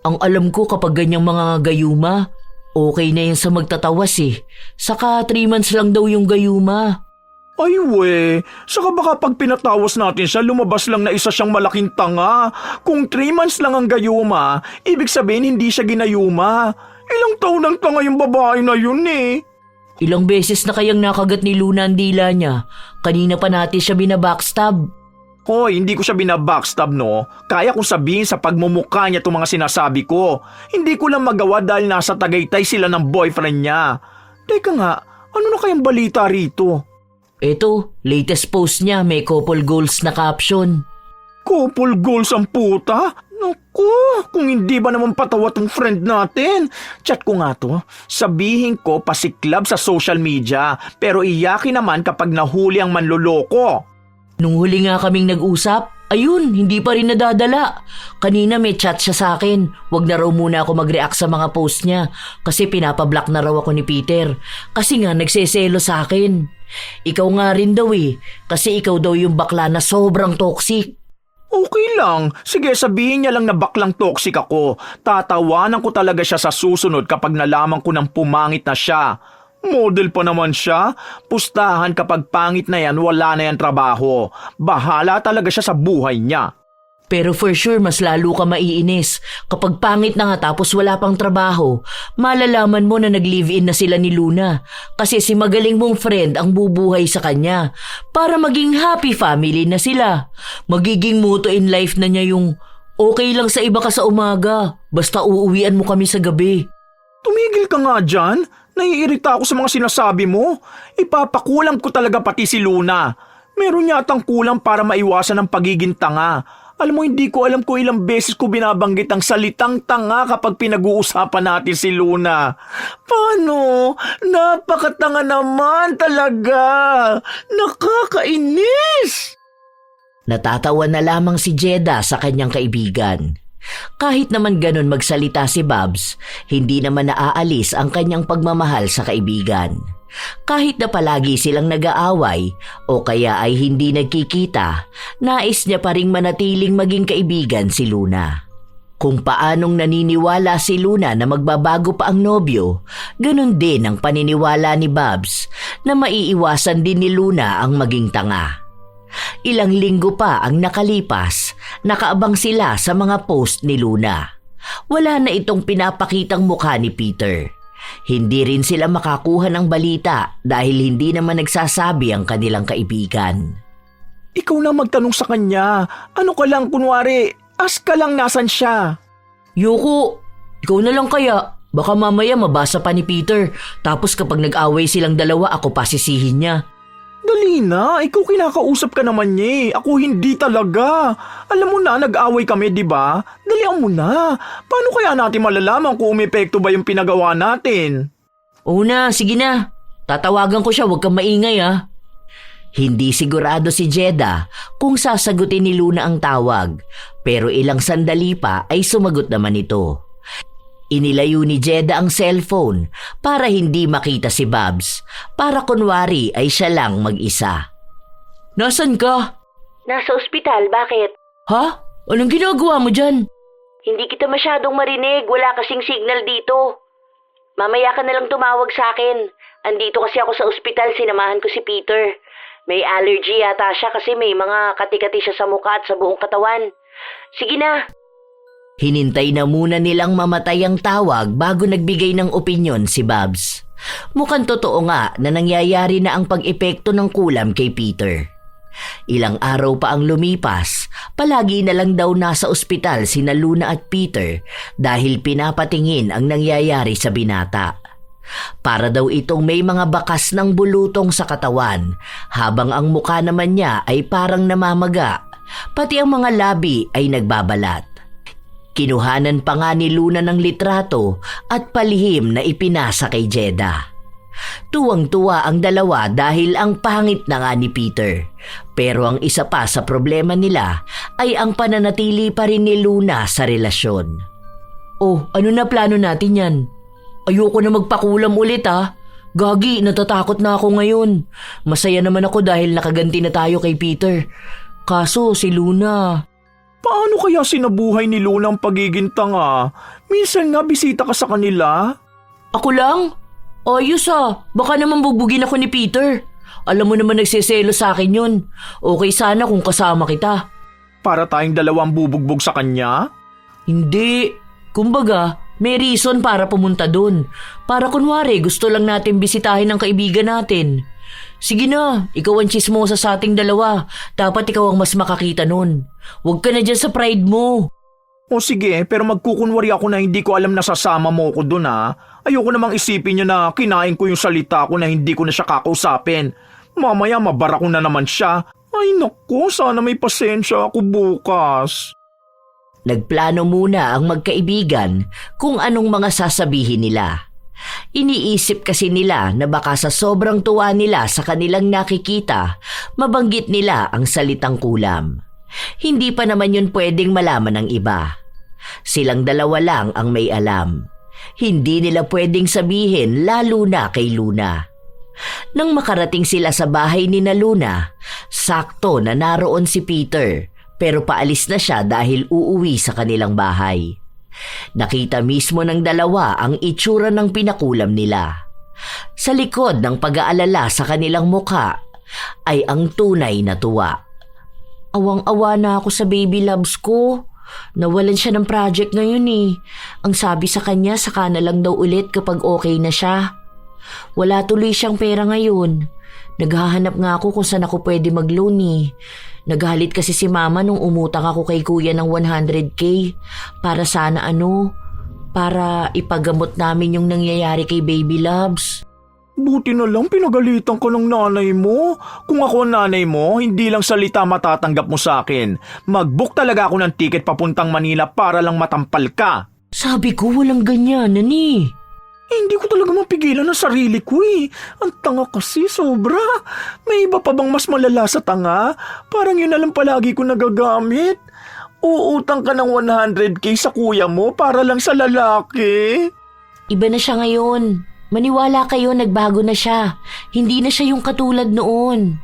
Ang alam ko kapag ganyang mga gayuma, okay na yan sa magtatawas eh. Saka 3 months lang daw yung gayuma. Ay we, saka baka pag pinatawas natin siya, lumabas lang na isa siyang malaking tanga. Kung 3 months lang ang gayuma, ibig sabihin hindi siya ginayuma. Ilang taon ang tanga yung babae na yun eh. Ilang beses na kayang nakagat ni Luna ang dila niya. Kanina pa natin siya binabackstab. Hoy, hindi ko siya binabackstab no. Kaya kong sabihin sa pagmumukha niya itong mga sinasabi ko. Hindi ko lang magawa dahil nasa Tagaytay sila ng boyfriend niya. Teka nga, ano na kayang balita rito? Eto, latest post niya may couple goals na caption. Couple goals ang puta? Naku, kung hindi ba naman patawa tong friend natin? Chat ko nga to. Sabihin ko pasiklab sa social media, pero iyakin naman kapag nahuli ang manloloko. Nung huli nga kaming nag-usap, Ayun, hindi pa rin nadadala. Kanina may chat siya sa akin. Wag na raw muna ako mag-react sa mga post niya kasi pinapablock na raw ako ni Peter. Kasi nga nagseselo sa akin. Ikaw nga rin daw kasi ikaw daw yung bakla na sobrang toxic. Okay lang. Sige, sabihin niya lang na baklang toxic ako. Tatawanan ko talaga siya sa susunod kapag nalaman ko ng pumangit na siya. Model pa naman siya. Pustahan kapag pangit na yan, wala na yan trabaho. Bahala talaga siya sa buhay niya. Pero for sure, mas lalo ka maiinis. Kapag pangit na nga tapos wala pang trabaho, malalaman mo na nag-live-in na sila ni Luna. Kasi si magaling mong friend ang bubuhay sa kanya. Para maging happy family na sila. Magiging motto in life na niya yung, okay lang sa iba ka sa umaga, basta uuwian mo kami sa gabi. Tumigil ka nga dyan. Naiirita ako sa mga sinasabi mo. Ipapakulam ko talaga pati si Luna. Meron yatang kulang para maiwasan ang pagiging tanga. Alam mo, hindi ko alam kung ilang beses ko binabanggit ang salitang tanga kapag pinag-uusapan natin si Luna. Paano? Napakatanga naman talaga. Nakakainis! Natatawa na lamang si Jeda sa kanyang kaibigan. Kahit naman ganun magsalita si Babs, hindi naman naaalis ang kanyang pagmamahal sa kaibigan. Kahit na palagi silang nag-aaway o kaya ay hindi nagkikita, nais niya pa ring manatiling maging kaibigan si Luna. Kung paanong naniniwala si Luna na magbabago pa ang nobyo, ganun din ang paniniwala ni Babs na maiiwasan din ni Luna ang maging tanga. Ilang linggo pa ang nakalipas, nakaabang sila sa mga post ni Luna. Wala na itong pinapakitang mukha ni Peter. Hindi rin sila makakuha ng balita dahil hindi naman nagsasabi ang kanilang kaibigan. Ikaw na magtanong sa kanya. Ano ka lang kunwari, ask ka lang nasan siya. Yoko, ikaw na lang kaya. Baka mamaya mabasa pa ni Peter. Tapos kapag nag-away silang dalawa, ako pasisihin niya. Dali na, ikaw kinakausap ka naman niya eh. Ako hindi talaga. Alam mo na, nag-away kami, di ba? Dalian mo na. Paano kaya natin malalaman kung umepekto ba yung pinagawa natin? Oo na, sige na. Tatawagan ko siya, huwag kang maingay ah. Hindi sigurado si Jeda kung sasagutin ni Luna ang tawag, pero ilang sandali pa ay sumagot naman ito. Inilayo ni Jeda ang cellphone para hindi makita si Babs, para kunwari ay siya lang mag-isa. Nasaan ka? Nasa ospital, bakit? Ha? Anong ginagawa mo dyan? Hindi kita masyadong marinig, wala kasing signal dito. Mamaya ka na lang tumawag sa akin. Andito kasi ako sa ospital, sinamahan ko si Peter. May allergy yata siya kasi may mga kati-kati siya sa mukha at sa buong katawan. Sige na. Hinintay na muna nilang mamatay ang tawag bago nagbigay ng opinyon si Babs. Mukhang totoo nga na nangyayari na ang pag-epekto ng kulam kay Peter. Ilang araw pa ang lumipas, palagi na lang daw nasa ospital sina Luna at Peter dahil pinapatingin ang nangyayari sa binata. Para daw itong may mga bakas ng bulutong sa katawan, habang ang mukha naman niya ay parang namamaga, pati ang mga labi ay nagbabalat. Kinuhanan pa nga ni Luna ng litrato at palihim na ipinasa kay Jeda. Tuwang-tuwa ang dalawa dahil ang pangit na nga ni Peter. Pero ang isa pa sa problema nila ay ang pananatili pa rin ni Luna sa relasyon. Oh, ano na plano natin yan? Ayoko na magpakulam ulit ah. Gagi, natatakot na ako ngayon. Masaya naman ako dahil nakaganti na tayo kay Peter. Kaso si Luna... Paano kaya sinabuhay ni Luna ang pagiging tanga? Minsan nga bisita ka sa kanila. Ako lang? Ayos ah, baka naman bubugin ako ni Peter. Alam mo naman nagseselo sa akin yun. Okay sana kung kasama kita. Para tayong dalawang bubugbog sa kanya? Hindi. Kumbaga, may reason para pumunta dun. Para kunwari gusto lang natin bisitahin ang kaibigan natin. Sige na, ikaw ang chismosa sa ating dalawa. Dapat ikaw ang mas makakita nun. Huwag ka na dyan sa pride mo. O sige, pero magkukunwari ako na hindi ko alam na sasama mo ko dun ha. Ayoko namang isipin niya na kinain ko yung salita ko na hindi ko na siya kakausapin. Mamaya mabara ko na naman siya. Ay naku, sana may pasensya ako bukas. Nagplano muna ang magkaibigan kung anong mga sasabihin nila. Iniisip kasi nila na baka sa sobrang tuwa nila sa kanilang nakikita, mabanggit nila ang salitang kulam. Hindi pa naman yun pwedeng malaman ng iba. Silang dalawa lang ang may alam. Hindi nila pwedeng sabihin lalo na kay Luna. Nang makarating sila sa bahay ni na Luna, sakto na naroon si Peter pero paalis na siya dahil uuwi sa kanilang bahay. Nakita mismo ng dalawa ang itsura ng pinakulam nila. Sa likod ng pag-aalala sa kanilang mukha ay ang tunay na tuwa. Awang-awa na ako sa baby loves ko. Nawalan siya ng project ngayon eh. Ang sabi sa kanya, saka na lang daw ulit kapag okay na siya. Wala tuloy siyang pera ngayon. Naghahanap nga ako kung saan ako pwede mag-loan eh. Naghalit kasi si mama nung umutang ako kay kuya ng 100K para sana para ipagamot namin yung nangyayari kay baby loves. Buti na lang pinagalitan ka ng nanay mo. Kung ako ang nanay mo, hindi lang salita matatanggap mo sa akin. Mag-book talaga ako ng ticket papuntang Manila para lang matampal ka. Sabi ko walang ganyan, nani. Hindi ko talaga mapigilan ang sarili ko eh. Ang tanga kasi, sobra. May iba pa bang mas malala sa tanga? Parang yun na lang palagi ko nagagamit. Uutang ka ng 100K sa kuya mo para lang sa lalaki. Iba na siya ngayon. Maniwala kayo, nagbago na siya. Hindi na siya yung katulad noon.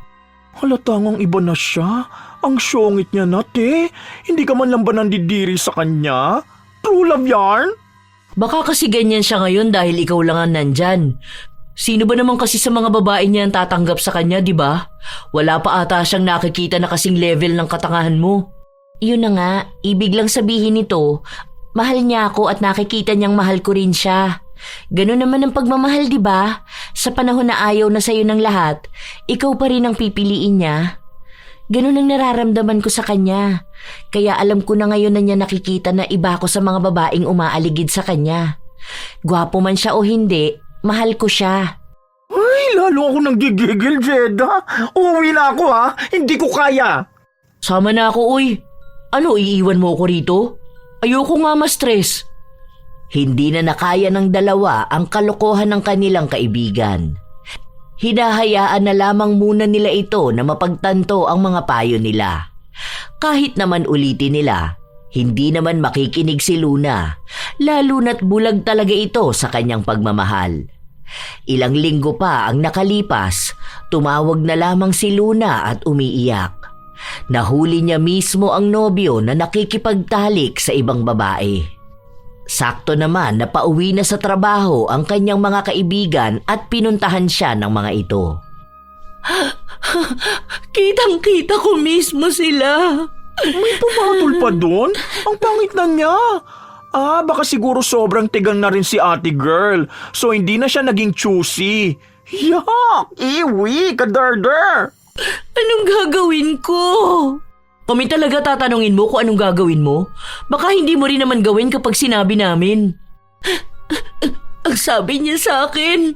Halatang iba na siya. Ang syongit niya na, te. Hindi ka man lang ba nandidiri sa kanya? True love yarn? Baka kasi ganyan siya ngayon dahil ikaw lang ang nandyan. Sino ba naman kasi sa mga babae niya ang tatanggap sa kanya, di ba? Wala pa ata siyang nakikita na kasing level ng katangahan mo. Yun na nga, ibig lang sabihin nito, mahal niya ako at nakikita niyang mahal ko rin siya. Ganun naman ang pagmamahal, di ba? Sa panahon na ayaw na sa'yo ng lahat, ikaw pa rin ang pipiliin niya. Ganun ang nararamdaman ko sa kanya. Kaya alam ko na ngayon na niya nakikita na iba ko sa mga babaeng umaaligid sa kanya. Gwapo man siya o hindi, mahal ko siya. Ay, lalo ako nang gigigil, Jeda. Uuwi na ako ha. Hindi ko kaya. Sama na ako, uy. Ano, iiwan mo ko rito? Ayoko nga ma-stress. Hindi na nakaya ng dalawa ang kalokohan ng kanilang kaibigan. Hinahayaan na lamang muna nila ito na mapagtanto ang mga payo nila. Kahit naman ulitin nila, hindi naman makikinig si Luna, lalo na't bulag talaga ito sa kanyang pagmamahal. Ilang linggo pa ang nakalipas, tumawag na lamang si Luna at umiiyak. Nahuli niya mismo ang nobyo na nakikipagtalik sa ibang babae. Sakto naman na pauwi na sa trabaho ang kanyang mga kaibigan at pinuntahan siya ng mga ito. Kitang-kita ko mismo sila. May pumatol pa doon? Ang pangit na niya. Baka siguro sobrang tigang na rin si ate girl, so hindi na siya naging choosy. Yak! Iwi! Kadarder! Anong gagawin ko? Kami talaga tatanungin mo kung anong gagawin mo? Baka hindi mo rin naman gawin kapag sinabi namin. Ang sabi niya sa akin,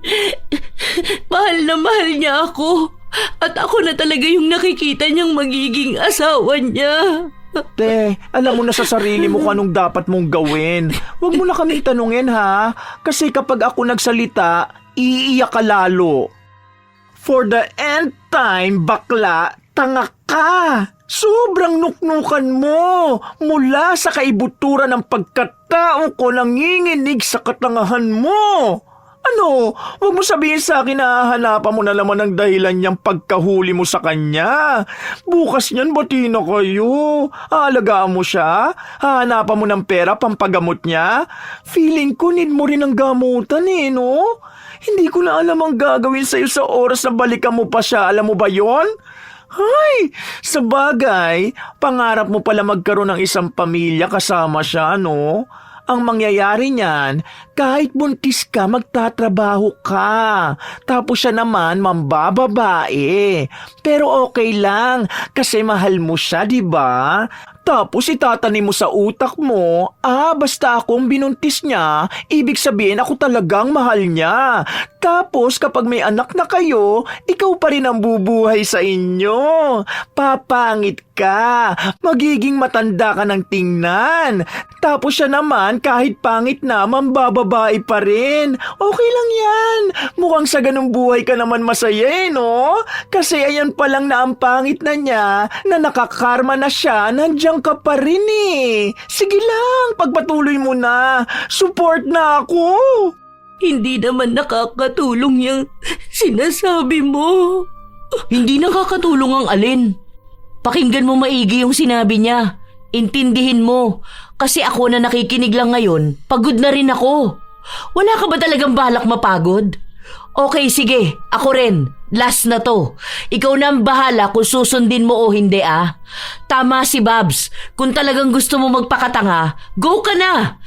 mahal na mahal niya ako. At ako na talaga yung nakikita niyang magiging asawa niya. Te, alam mo na sa sarili mo kung anong dapat mong gawin. Huwag mo na kami tanungin ha. Kasi kapag ako nagsalita, iiyak ka lalo. For the end time, bakla, tanga ka. Sobrang nuknukan mo. Mula sa kaibuturan ng pagkatao ko nanginginig sa katangahan mo. Ano? Huwag mo sabihin sa akin na hahanapan mo na naman ang dahilan niyang pagkahuli mo sa kanya. Bukas niyan bati na kayo. Aalagaan mo siya? Hahanapan mo ng pera pampagamot niya? Feeling ko need mo rin ang gamutan no? Hindi ko na alam ang gagawin sa'yo sa oras na balikan mo pa siya. Alam mo ba yon? Ay, sa bagay, pangarap mo pala magkaroon ng isang pamilya kasama siya, no? Ang mangyayari niyan, kahit buntis ka, magtatrabaho ka. Tapos siya naman, mambababae. Pero okay lang, kasi mahal mo siya, di ba? Tapos itatanim mo sa utak mo, basta akong binuntis niya, ibig sabihin ako talagang mahal niya. Tapos kapag may anak na kayo, ikaw pa rin ang bubuhay sa inyo. Papangit ka, magiging matanda ka ng tingnan. Tapos siya naman kahit pangit na, mambababae pa rin. Okay lang yan. Mukhang sa ganung buhay ka naman masaya no? Kasi ayan pa lang na ang pangit na niya, na nakakarma na siya, nandiyan ka pa rin eh. Sige lang, pagpatuloy mo na. Support na ako. Hindi naman nakakatulong yung sinasabi mo. Hindi nakakatulong ang alin. Pakinggan mo maigi yung sinabi niya. Intindihin mo. Kasi ako na nakikinig lang ngayon, pagod na rin ako. Wala ka ba talagang balak mapagod? Okay, sige. Ako rin. Last na to. Ikaw na ang bahala kung susundin mo o hindi Tama si Babs. Kung talagang gusto mo magpakatanga, go ka na.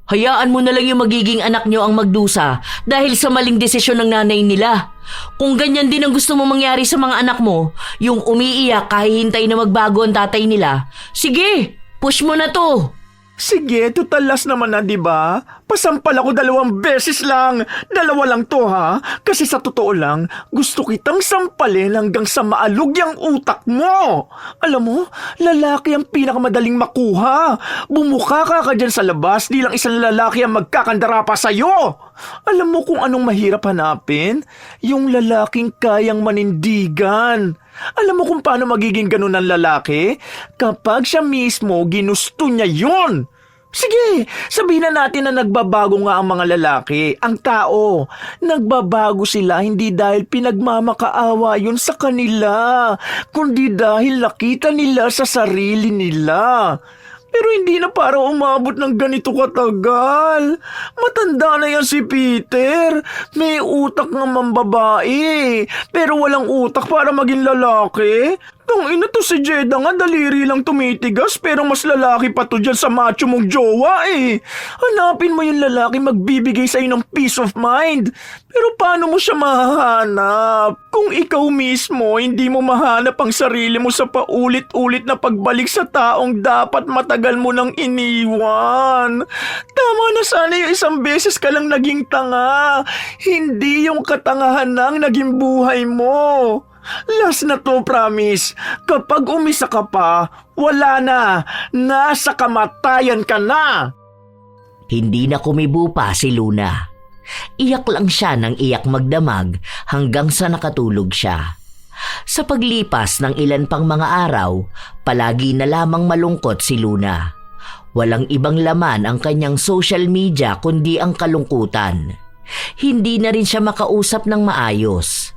Hayaan mo na lang yung magiging anak nyo ang magdusa dahil sa maling desisyon ng nanay nila. Kung ganyan din ang gusto mo mangyari sa mga anak mo, yung umiiyak kahihintay na magbago ang tatay nila, sige, push mo na to. Sige, tutalas naman na, di ba? Pasampal ako 2 beses lang. 2 lang to, ha? Kasi sa totoo lang, gusto kitang sampalin hanggang sa maalog yung utak mo. Alam mo, lalaki ang pinakamadaling makuha. Bumuka ka dyan sa labas, di lang isang lalaki ang magkakandara pa sa'yo. Alam mo kung anong mahirap hanapin? Yung lalaking kayang manindigan. Alam mo kung paano magiging ganun ang lalaki? Kapag siya mismo ginusto niya yun. Sige, sabihin na natin na nagbabago nga ang mga lalaki, ang tao. Nagbabago sila hindi dahil pinagmamakaawa yun sa kanila, kundi dahil nakita nila sa sarili nila. Pero hindi na para umabot ng ganito katagal. Matanda na yan si Peter. May utak ng mambabae, pero walang utak para maging lalaki. Tangina to si Jeda nga, daliri lang tumitigas pero mas lalaki pa to dyan sa macho mong jowa eh. Hanapin mo yung lalaki magbibigay sa'yo ng peace of mind. Pero paano mo siya mahahanap? Kung ikaw mismo hindi mo mahanap ang sarili mo sa paulit-ulit na pagbalik sa taong dapat matagal mo nang iniwan. Tama na sana yung 1 beses ka lang naging tanga. Hindi yung katangahan nang naging buhay mo. Last na to, promise. Kapag umisa ka pa, wala na. Nasa kamatayan ka na. Hindi na kumibo pa si Luna. Iyak lang siya ng iyak magdamag hanggang sa nakatulog siya. Sa paglipas ng ilan pang mga araw, palagi na lamang malungkot si Luna. Walang ibang laman ang kanyang social media kundi ang kalungkutan. Hindi na rin siya makausap ng maayos.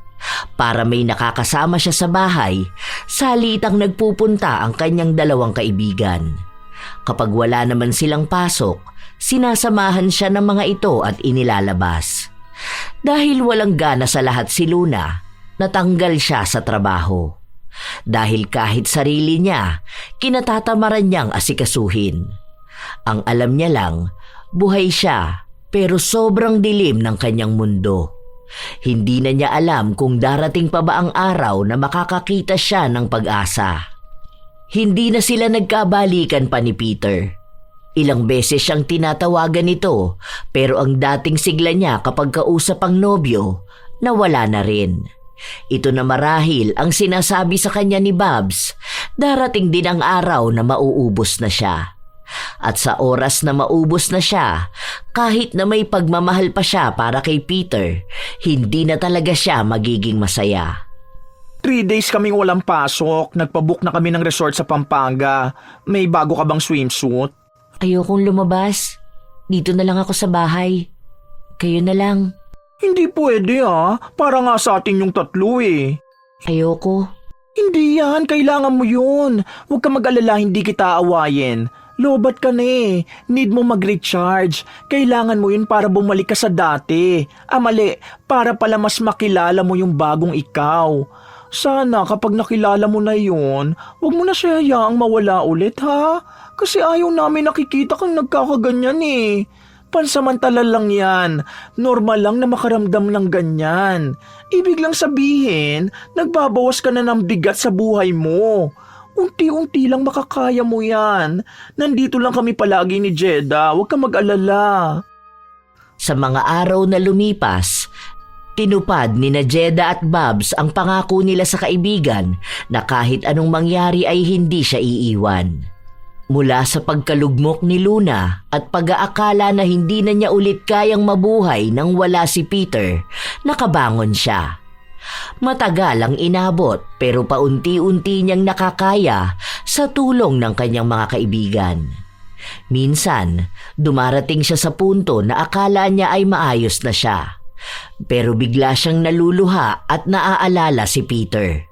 Para may nakakasama siya sa bahay, salitang nagpupunta ang kanyang 2 kaibigan. Kapag wala naman silang pasok, sinasamahan siya ng mga ito at inilalabas. Dahil walang gana sa lahat si Luna, natanggal siya sa trabaho. Dahil kahit sarili niya, kinatatamaran niyang asikasuhin. Ang alam niya lang, buhay siya pero sobrang dilim ng kanyang mundo. Hindi na niya alam kung darating pa ba ang araw na makakakita siya ng pag-asa. Hindi na sila nagkabalikan pa ni Peter. Ilang beses siyang tinatawagan nito pero ang dating sigla niya kapag kausap ang nobyo, nawala na rin. Ito na marahil ang sinasabi sa kanya ni Babs, darating din ang araw na mauubos na siya. At sa oras na maubos na siya, kahit na may pagmamahal pa siya para kay Peter, hindi na talaga siya magiging masaya. 3 days kaming walang pasok. Nagpabook na kami ng resort sa Pampanga. May bago ka bang swimsuit? Ayokong lumabas. Dito na lang ako sa bahay. Kayo na lang. Hindi pwede para nga sa atin yung 3 eh. Ayoko. Hindi yan, kailangan mo yun. Huwag ka mag-alala, hindi kita aawayin. Lobat ka na eh. Need mo mag-recharge. Kailangan mo yun para bumalik ka sa dati. Mali, para pala mas makilala mo yung bagong ikaw. Sana kapag nakilala mo na yun, huwag mo na siya hayaang mawala ulit ha. Kasi ayaw namin nakikita kang nagkakaganyan eh. Pansamantala lang yan. Normal lang na makaramdam ng ganyan. Ibig lang sabihin, nagbabawas ka na ng bigat sa buhay mo. Unti-unti lang makakaya mo yan. Nandito lang kami palagi ni Jeda. Huwag kang mag-alala. Sa mga araw na lumipas, tinupad ni na Jeda at Babs ang pangako nila sa kaibigan na kahit anong mangyari ay hindi siya iiwan. Mula sa pagkalugmok ni Luna at pag-aakala na hindi na niya ulit kayang mabuhay nang wala si Peter, nakabangon siya. Matagal ang inabot pero paunti-unti niyang nakakaya sa tulong ng kanyang mga kaibigan. Minsan, dumarating siya sa punto na akala niya ay maayos na siya. Pero bigla siyang naluluha at naaalala si Peter.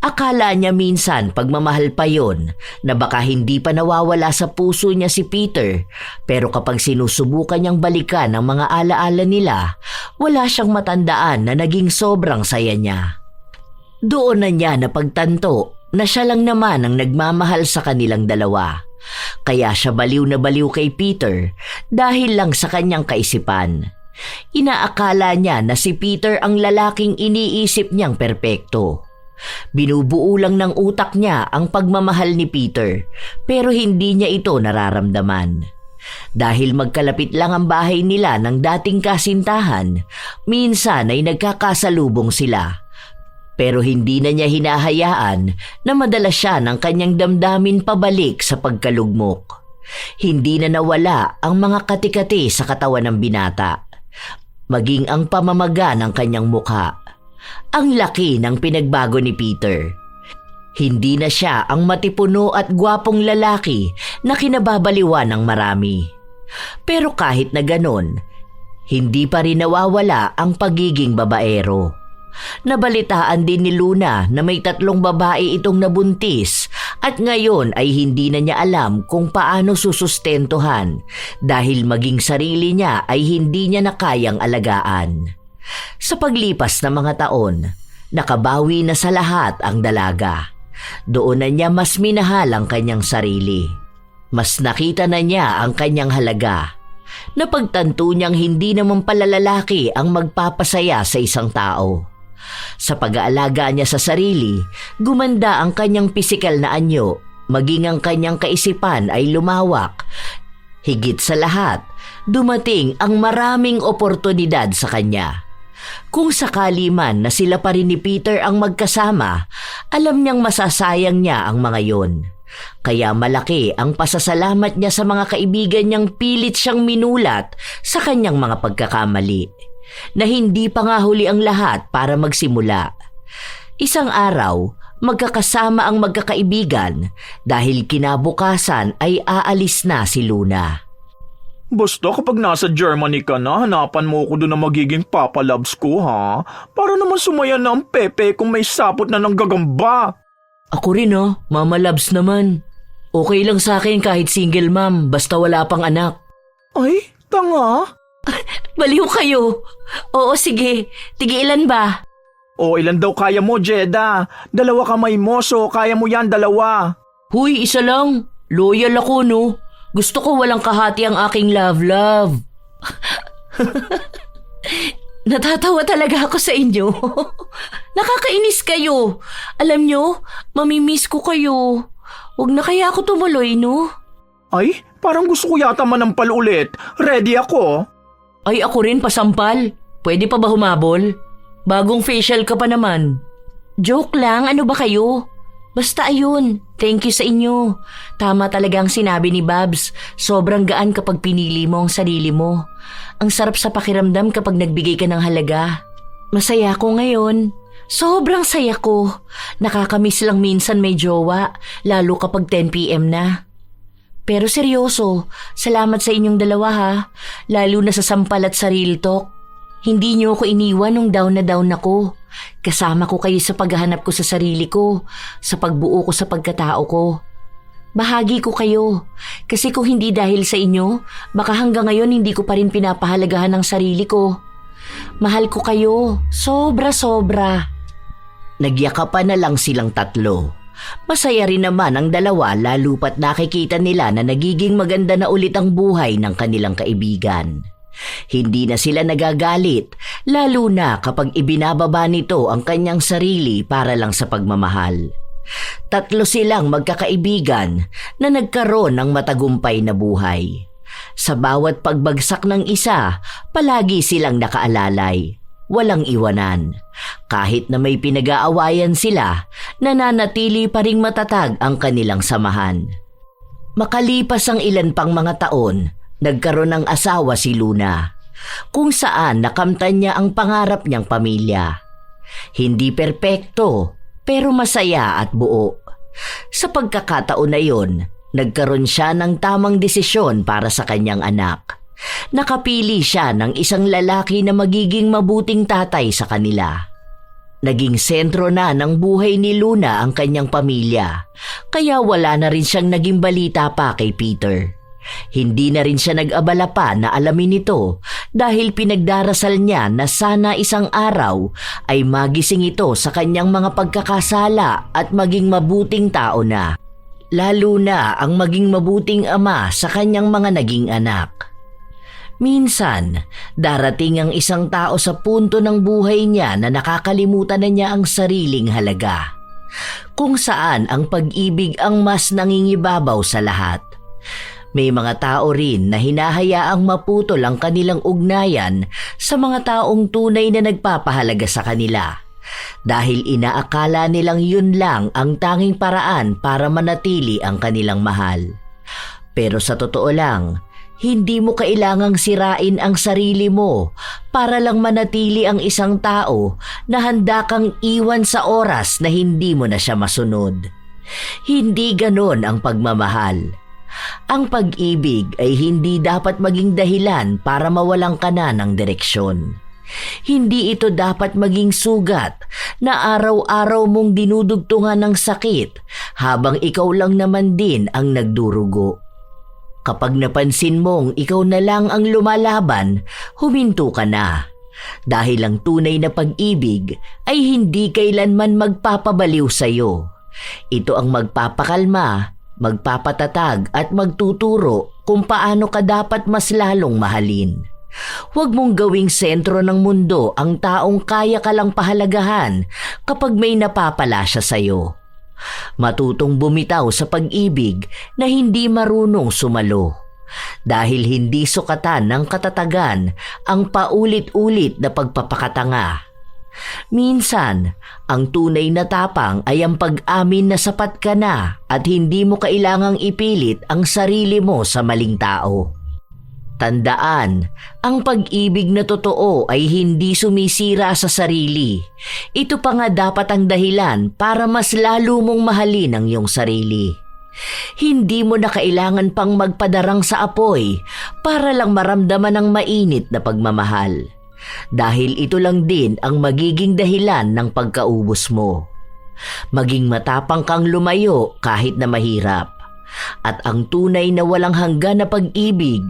Akala niya minsan pagmamahal pa yon na baka hindi pa nawawala sa puso niya si Peter, pero kapag sinusubukan niyang balikan ang mga alaala nila, wala siyang matandaan na naging sobrang saya niya. Doon na niya napagtanto na siya lang naman ang nagmamahal sa kanilang dalawa. Kaya siya baliw na baliw kay Peter dahil lang sa kanyang kaisipan. Inaakala niya na si Peter ang lalaking iniisip niyang perpekto. Binubuo lang ng utak niya ang pagmamahal ni Peter pero hindi niya ito nararamdaman. Dahil magkalapit lang ang bahay nila ng dating kasintahan, minsan ay nagkakasalubong sila. Pero hindi na niya hinahayaan na madala siya ng kanyang damdamin pabalik sa pagkalugmok. Hindi na nawala ang mga kati-kati sa katawan ng binata, maging ang pamamaga ng kanyang mukha. Ang laki ng pinagbago ni Peter. Hindi na siya ang matipuno at gwapong lalaki na kinababaliwan ng marami. Pero kahit na ganon, hindi pa rin nawawala ang pagiging babaero. Nabalitaan din ni Luna na may 3 babae itong nabuntis at ngayon ay hindi na niya alam kung paano susustentuhan dahil maging sarili niya ay hindi niya na kayang alagaan. Sa paglipas ng mga taon, nakabawi na sa lahat ang dalaga. Doon na niya mas minahal ang kanyang sarili. Mas nakita na niya ang kanyang halaga. Napagtanto niyang hindi naman pala lalaki ang magpapasaya sa isang tao. Sa pag-aalaga niya sa sarili, gumanda ang kanyang pisikal na anyo, maging ang kanyang kaisipan ay lumawak. Higit sa lahat, dumating ang maraming oportunidad sa kanya. Kung sakali man na sila pa rin ni Peter ang magkasama, alam niyang masasayang niya ang mga yon. Kaya malaki ang pasasalamat niya sa mga kaibigan niyang pilit siyang minulat sa kanyang mga pagkakamali, na hindi pa nga huli ang lahat para magsimula. Isang araw, magkakasama ang magkakaibigan dahil kinabukasan ay aalis na si Luna. Basta kapag nasa Germany ka na, hanapan mo ako doon na magiging Papa Loves ko, ha? Para naman sumaya na ang Pepe kung may sapot na ng gagamba. Ako rin Mama Loves naman. Okay lang sa akin kahit single mom, basta wala pang anak. Ay, tanga. Baliw kayo. Oo sige, tigilan ba? O ilan daw kaya mo, Jeda? 2 kamay mo, so kaya mo yan 2. Huy, isa lang. Loyal ako, no? Gusto ko walang kahati ang aking love. Natatawa talaga ako sa inyo. Nakakainis kayo. Alam nyo, mamimiss ko kayo. Huwag na kaya ako tumuloy, no? Ay, parang gusto ko yata manampal ulit. Ready ako. Ay, ako rin pasampal. Pwede pa ba humabol? Bagong facial ka pa naman. Joke lang, ano ba kayo? Basta ayun, thank you sa inyo. Tama talaga ang sinabi ni Babs. Sobrang gaan kapag pinili mo ang sarili mo. Ang sarap sa pakiramdam kapag nagbigay ka ng halaga. Masaya ko ngayon. Sobrang saya ko. Nakakamiss lang minsan may jowa, lalo kapag 10 PM na. Pero seryoso, salamat sa inyong dalawa ha. Lalo na sa sampal at sa real talk. Hindi niyo ako iniwan nung down na down ako. Kasama ko kayo sa paghahanap ko sa sarili ko, sa pagbuo ko sa pagkatao ko. Bahagi ko kayo, kasi kung hindi dahil sa inyo, baka hanggang ngayon hindi ko pa rin pinapahalagahan ang sarili ko. Mahal ko kayo, sobra-sobra. Nagyakapan na lang silang 3. Masaya rin naman ang 2 lalo pat nakikita nila na nagiging maganda na ulit ang buhay ng kanilang kaibigan. Hindi na sila nagagalit, lalo na kapag ibinababa nito ang kanyang sarili para lang sa pagmamahal. Tatlo silang magkakaibigan na nagkaroon ng matagumpay na buhay. Sa bawat pagbagsak ng isa, palagi silang nakaalalay. Walang iwanan. Kahit na may pinag-aawayan sila, nananatili pa ring matatag ang kanilang samahan. Makalipas ang ilan pang mga taon, nagkaroon ng asawa si Luna, kung saan nakamtan niya ang pangarap niyang pamilya. Hindi perpekto, pero masaya at buo. Sa pagkakataon na yon, nagkaroon siya ng tamang desisyon para sa kanyang anak. Nakapili siya ng isang lalaki na magiging mabuting tatay sa kanila. Naging sentro na ng buhay ni Luna ang kanyang pamilya, kaya wala na rin siyang naging balita pa kay Peter. Hindi na rin siya nag-abala pa na alamin ito dahil pinagdarasal niya na sana isang araw ay magising ito sa kanyang mga pagkakasala at maging mabuting tao na. Lalo na ang maging mabuting ama sa kanyang mga naging anak. Minsan, darating ang isang tao sa punto ng buhay niya na nakakalimutan na niya ang sariling halaga. Kung saan ang pag-ibig ang mas nangingibabaw sa lahat. May mga tao rin na hinahayaang maputol ang kanilang ugnayan sa mga taong tunay na nagpapahalaga sa kanila. Dahil inaakala nilang yun lang ang tanging paraan para manatili ang kanilang mahal. Pero sa totoo lang, hindi mo kailangang sirain ang sarili mo para lang manatili ang isang tao na handa kang iwan sa oras na hindi mo na siya masunod. Hindi ganon ang pagmamahal. Ang pag-ibig ay hindi dapat maging dahilan para mawalan ka na ng direksyon. Hindi ito dapat maging sugat na araw-araw mong dinudugtungan ng sakit habang ikaw lang naman din ang nagdurugo. Kapag napansin mong ikaw na lang ang lumalaban, huminto ka na. Dahil ang tunay na pag-ibig ay hindi kailanman magpapabaliw sa iyo. Ito ang magpapakalma, magpapatatag at magtuturo kung paano ka dapat mas lalong mahalin. Huwag mong gawing sentro ng mundo ang taong kaya ka lang pahalagahan kapag may napapala siya sa iyo. Matutong bumitaw sa pag-ibig na hindi marunong sumalo. Dahil hindi sukatan ng katatagan ang paulit-ulit na pagpapakatanga. Minsan, ang tunay na tapang ay ang pag-amin na sapat ka na at hindi mo kailangang ipilit ang sarili mo sa maling tao. Tandaan, ang pag-ibig na totoo ay hindi sumisira sa sarili. Ito pa nga dapat ang dahilan para mas lalo mong mahalin ang iyong sarili. Hindi mo na kailangan pang magpadarang sa apoy para lang maramdaman ang mainit na pagmamahal. Dahil ito lang din ang magiging dahilan ng pagkaubos mo. Maging matapang kang lumayo kahit na mahirap. At ang tunay na walang hanggan na pag-ibig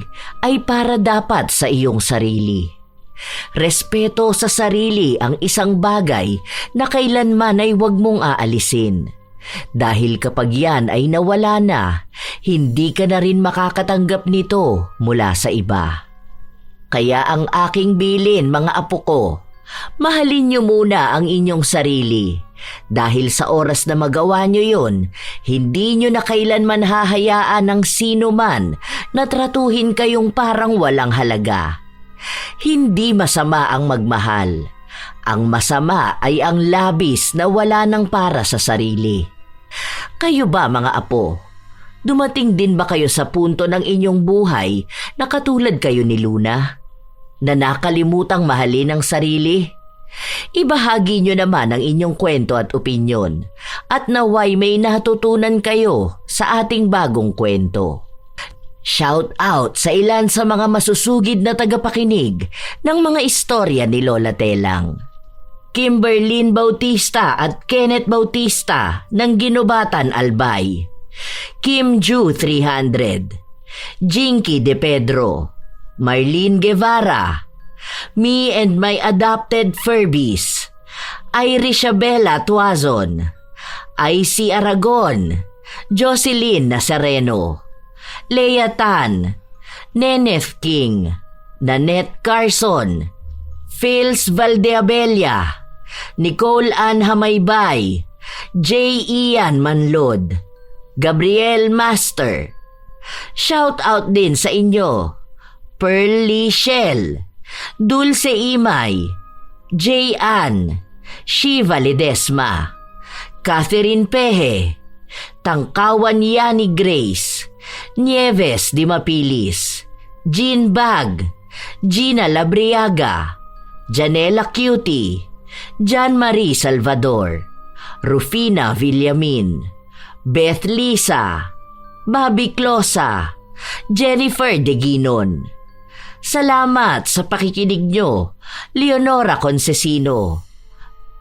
ay para dapat sa iyong sarili. Respeto sa sarili ang isang bagay na kailanman ay huwag mong aalisin. Dahil kapag yan ay nawala na, hindi ka na rin makakatanggap nito mula sa iba. Kaya ang aking bilin, mga apo ko, mahalin niyo muna ang inyong sarili. Dahil sa oras na magawa nyo yun, hindi nyo na kailanman hahayaan ng sino man na tratuhin kayong parang walang halaga. Hindi masama ang magmahal. Ang masama ay ang labis na wala ng para sa sarili. Kayo ba mga apo? Dumating din ba kayo sa punto ng inyong buhay na katulad kayo ni Luna? Na nakalimutang mahalin ang sarili? Ibahagi nyo naman ang inyong kwento at opinyon at naway may natutunan kayo sa ating bagong kwento. Shout out sa ilan sa mga masusugid na tagapakinig ng mga istorya ni Lola Telang. Kimberlyn Bautista at Kenneth Bautista ng Ginubatan, Albay. Kim Ju 300. Jinky De Pedro. Marlene Guevara. Me and my adopted Furbies. Irisabela Tuazon. IC Aragon. Jocelyn Nazareno. Lea Tan. Neneth King. Nanette Carson. Phils Valdeabella. Nicole Ann Hamaybay. J. Ian Manlod, Gabriel Master. Shout out din sa inyo, Pearl Lee Shell, Dulce Imay, J. Ann, Shiva Ledesma, Catherine Pehe, Tangkawan Yani Grace, Nieves Di Mapilis, Jean Bag, Gina Labriaga, Janela Cutie, Jan Marie Salvador, Rufina Villamin, Beth Lisa, Bobby Closa, Jennifer Deginon. Salamat sa pakikinig nyo, Leonora Concesino,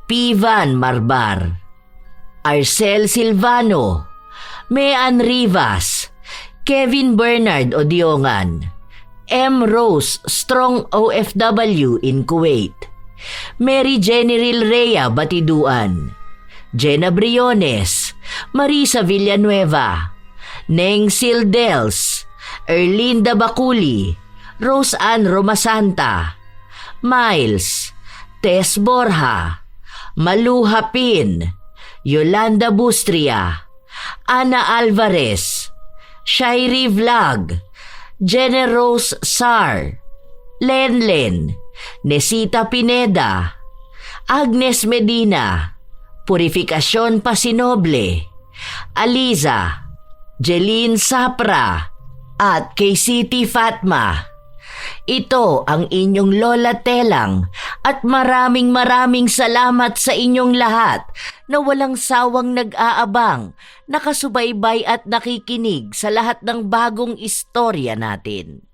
Pivan Marbar, Arcel Silvano, Mean Rivas, Kevin Bernard Odiongan, M. Rose Strong OFW in Kuwait, Mary Generil Rhea Batiduan, Jenna Briones, Marisa Villanueva, Neng Sildels, Erlinda Baculi, Rose Ann Romasanta, Miles, Tess Borja, Malu Hapin, Yolanda Bustria, Ana Alvarez, Shairi Vlog, Generose Sar, Lenlen, Nesita Pineda, Agnes Medina, Purificacion Pasinoble, Aliza, Jeline Sapra, at kay City Fatma. Ito ang inyong Lola Telang at maraming salamat sa inyong lahat na walang sawang nag-aabang, nakasubaybay at nakikinig sa lahat ng bagong istorya natin.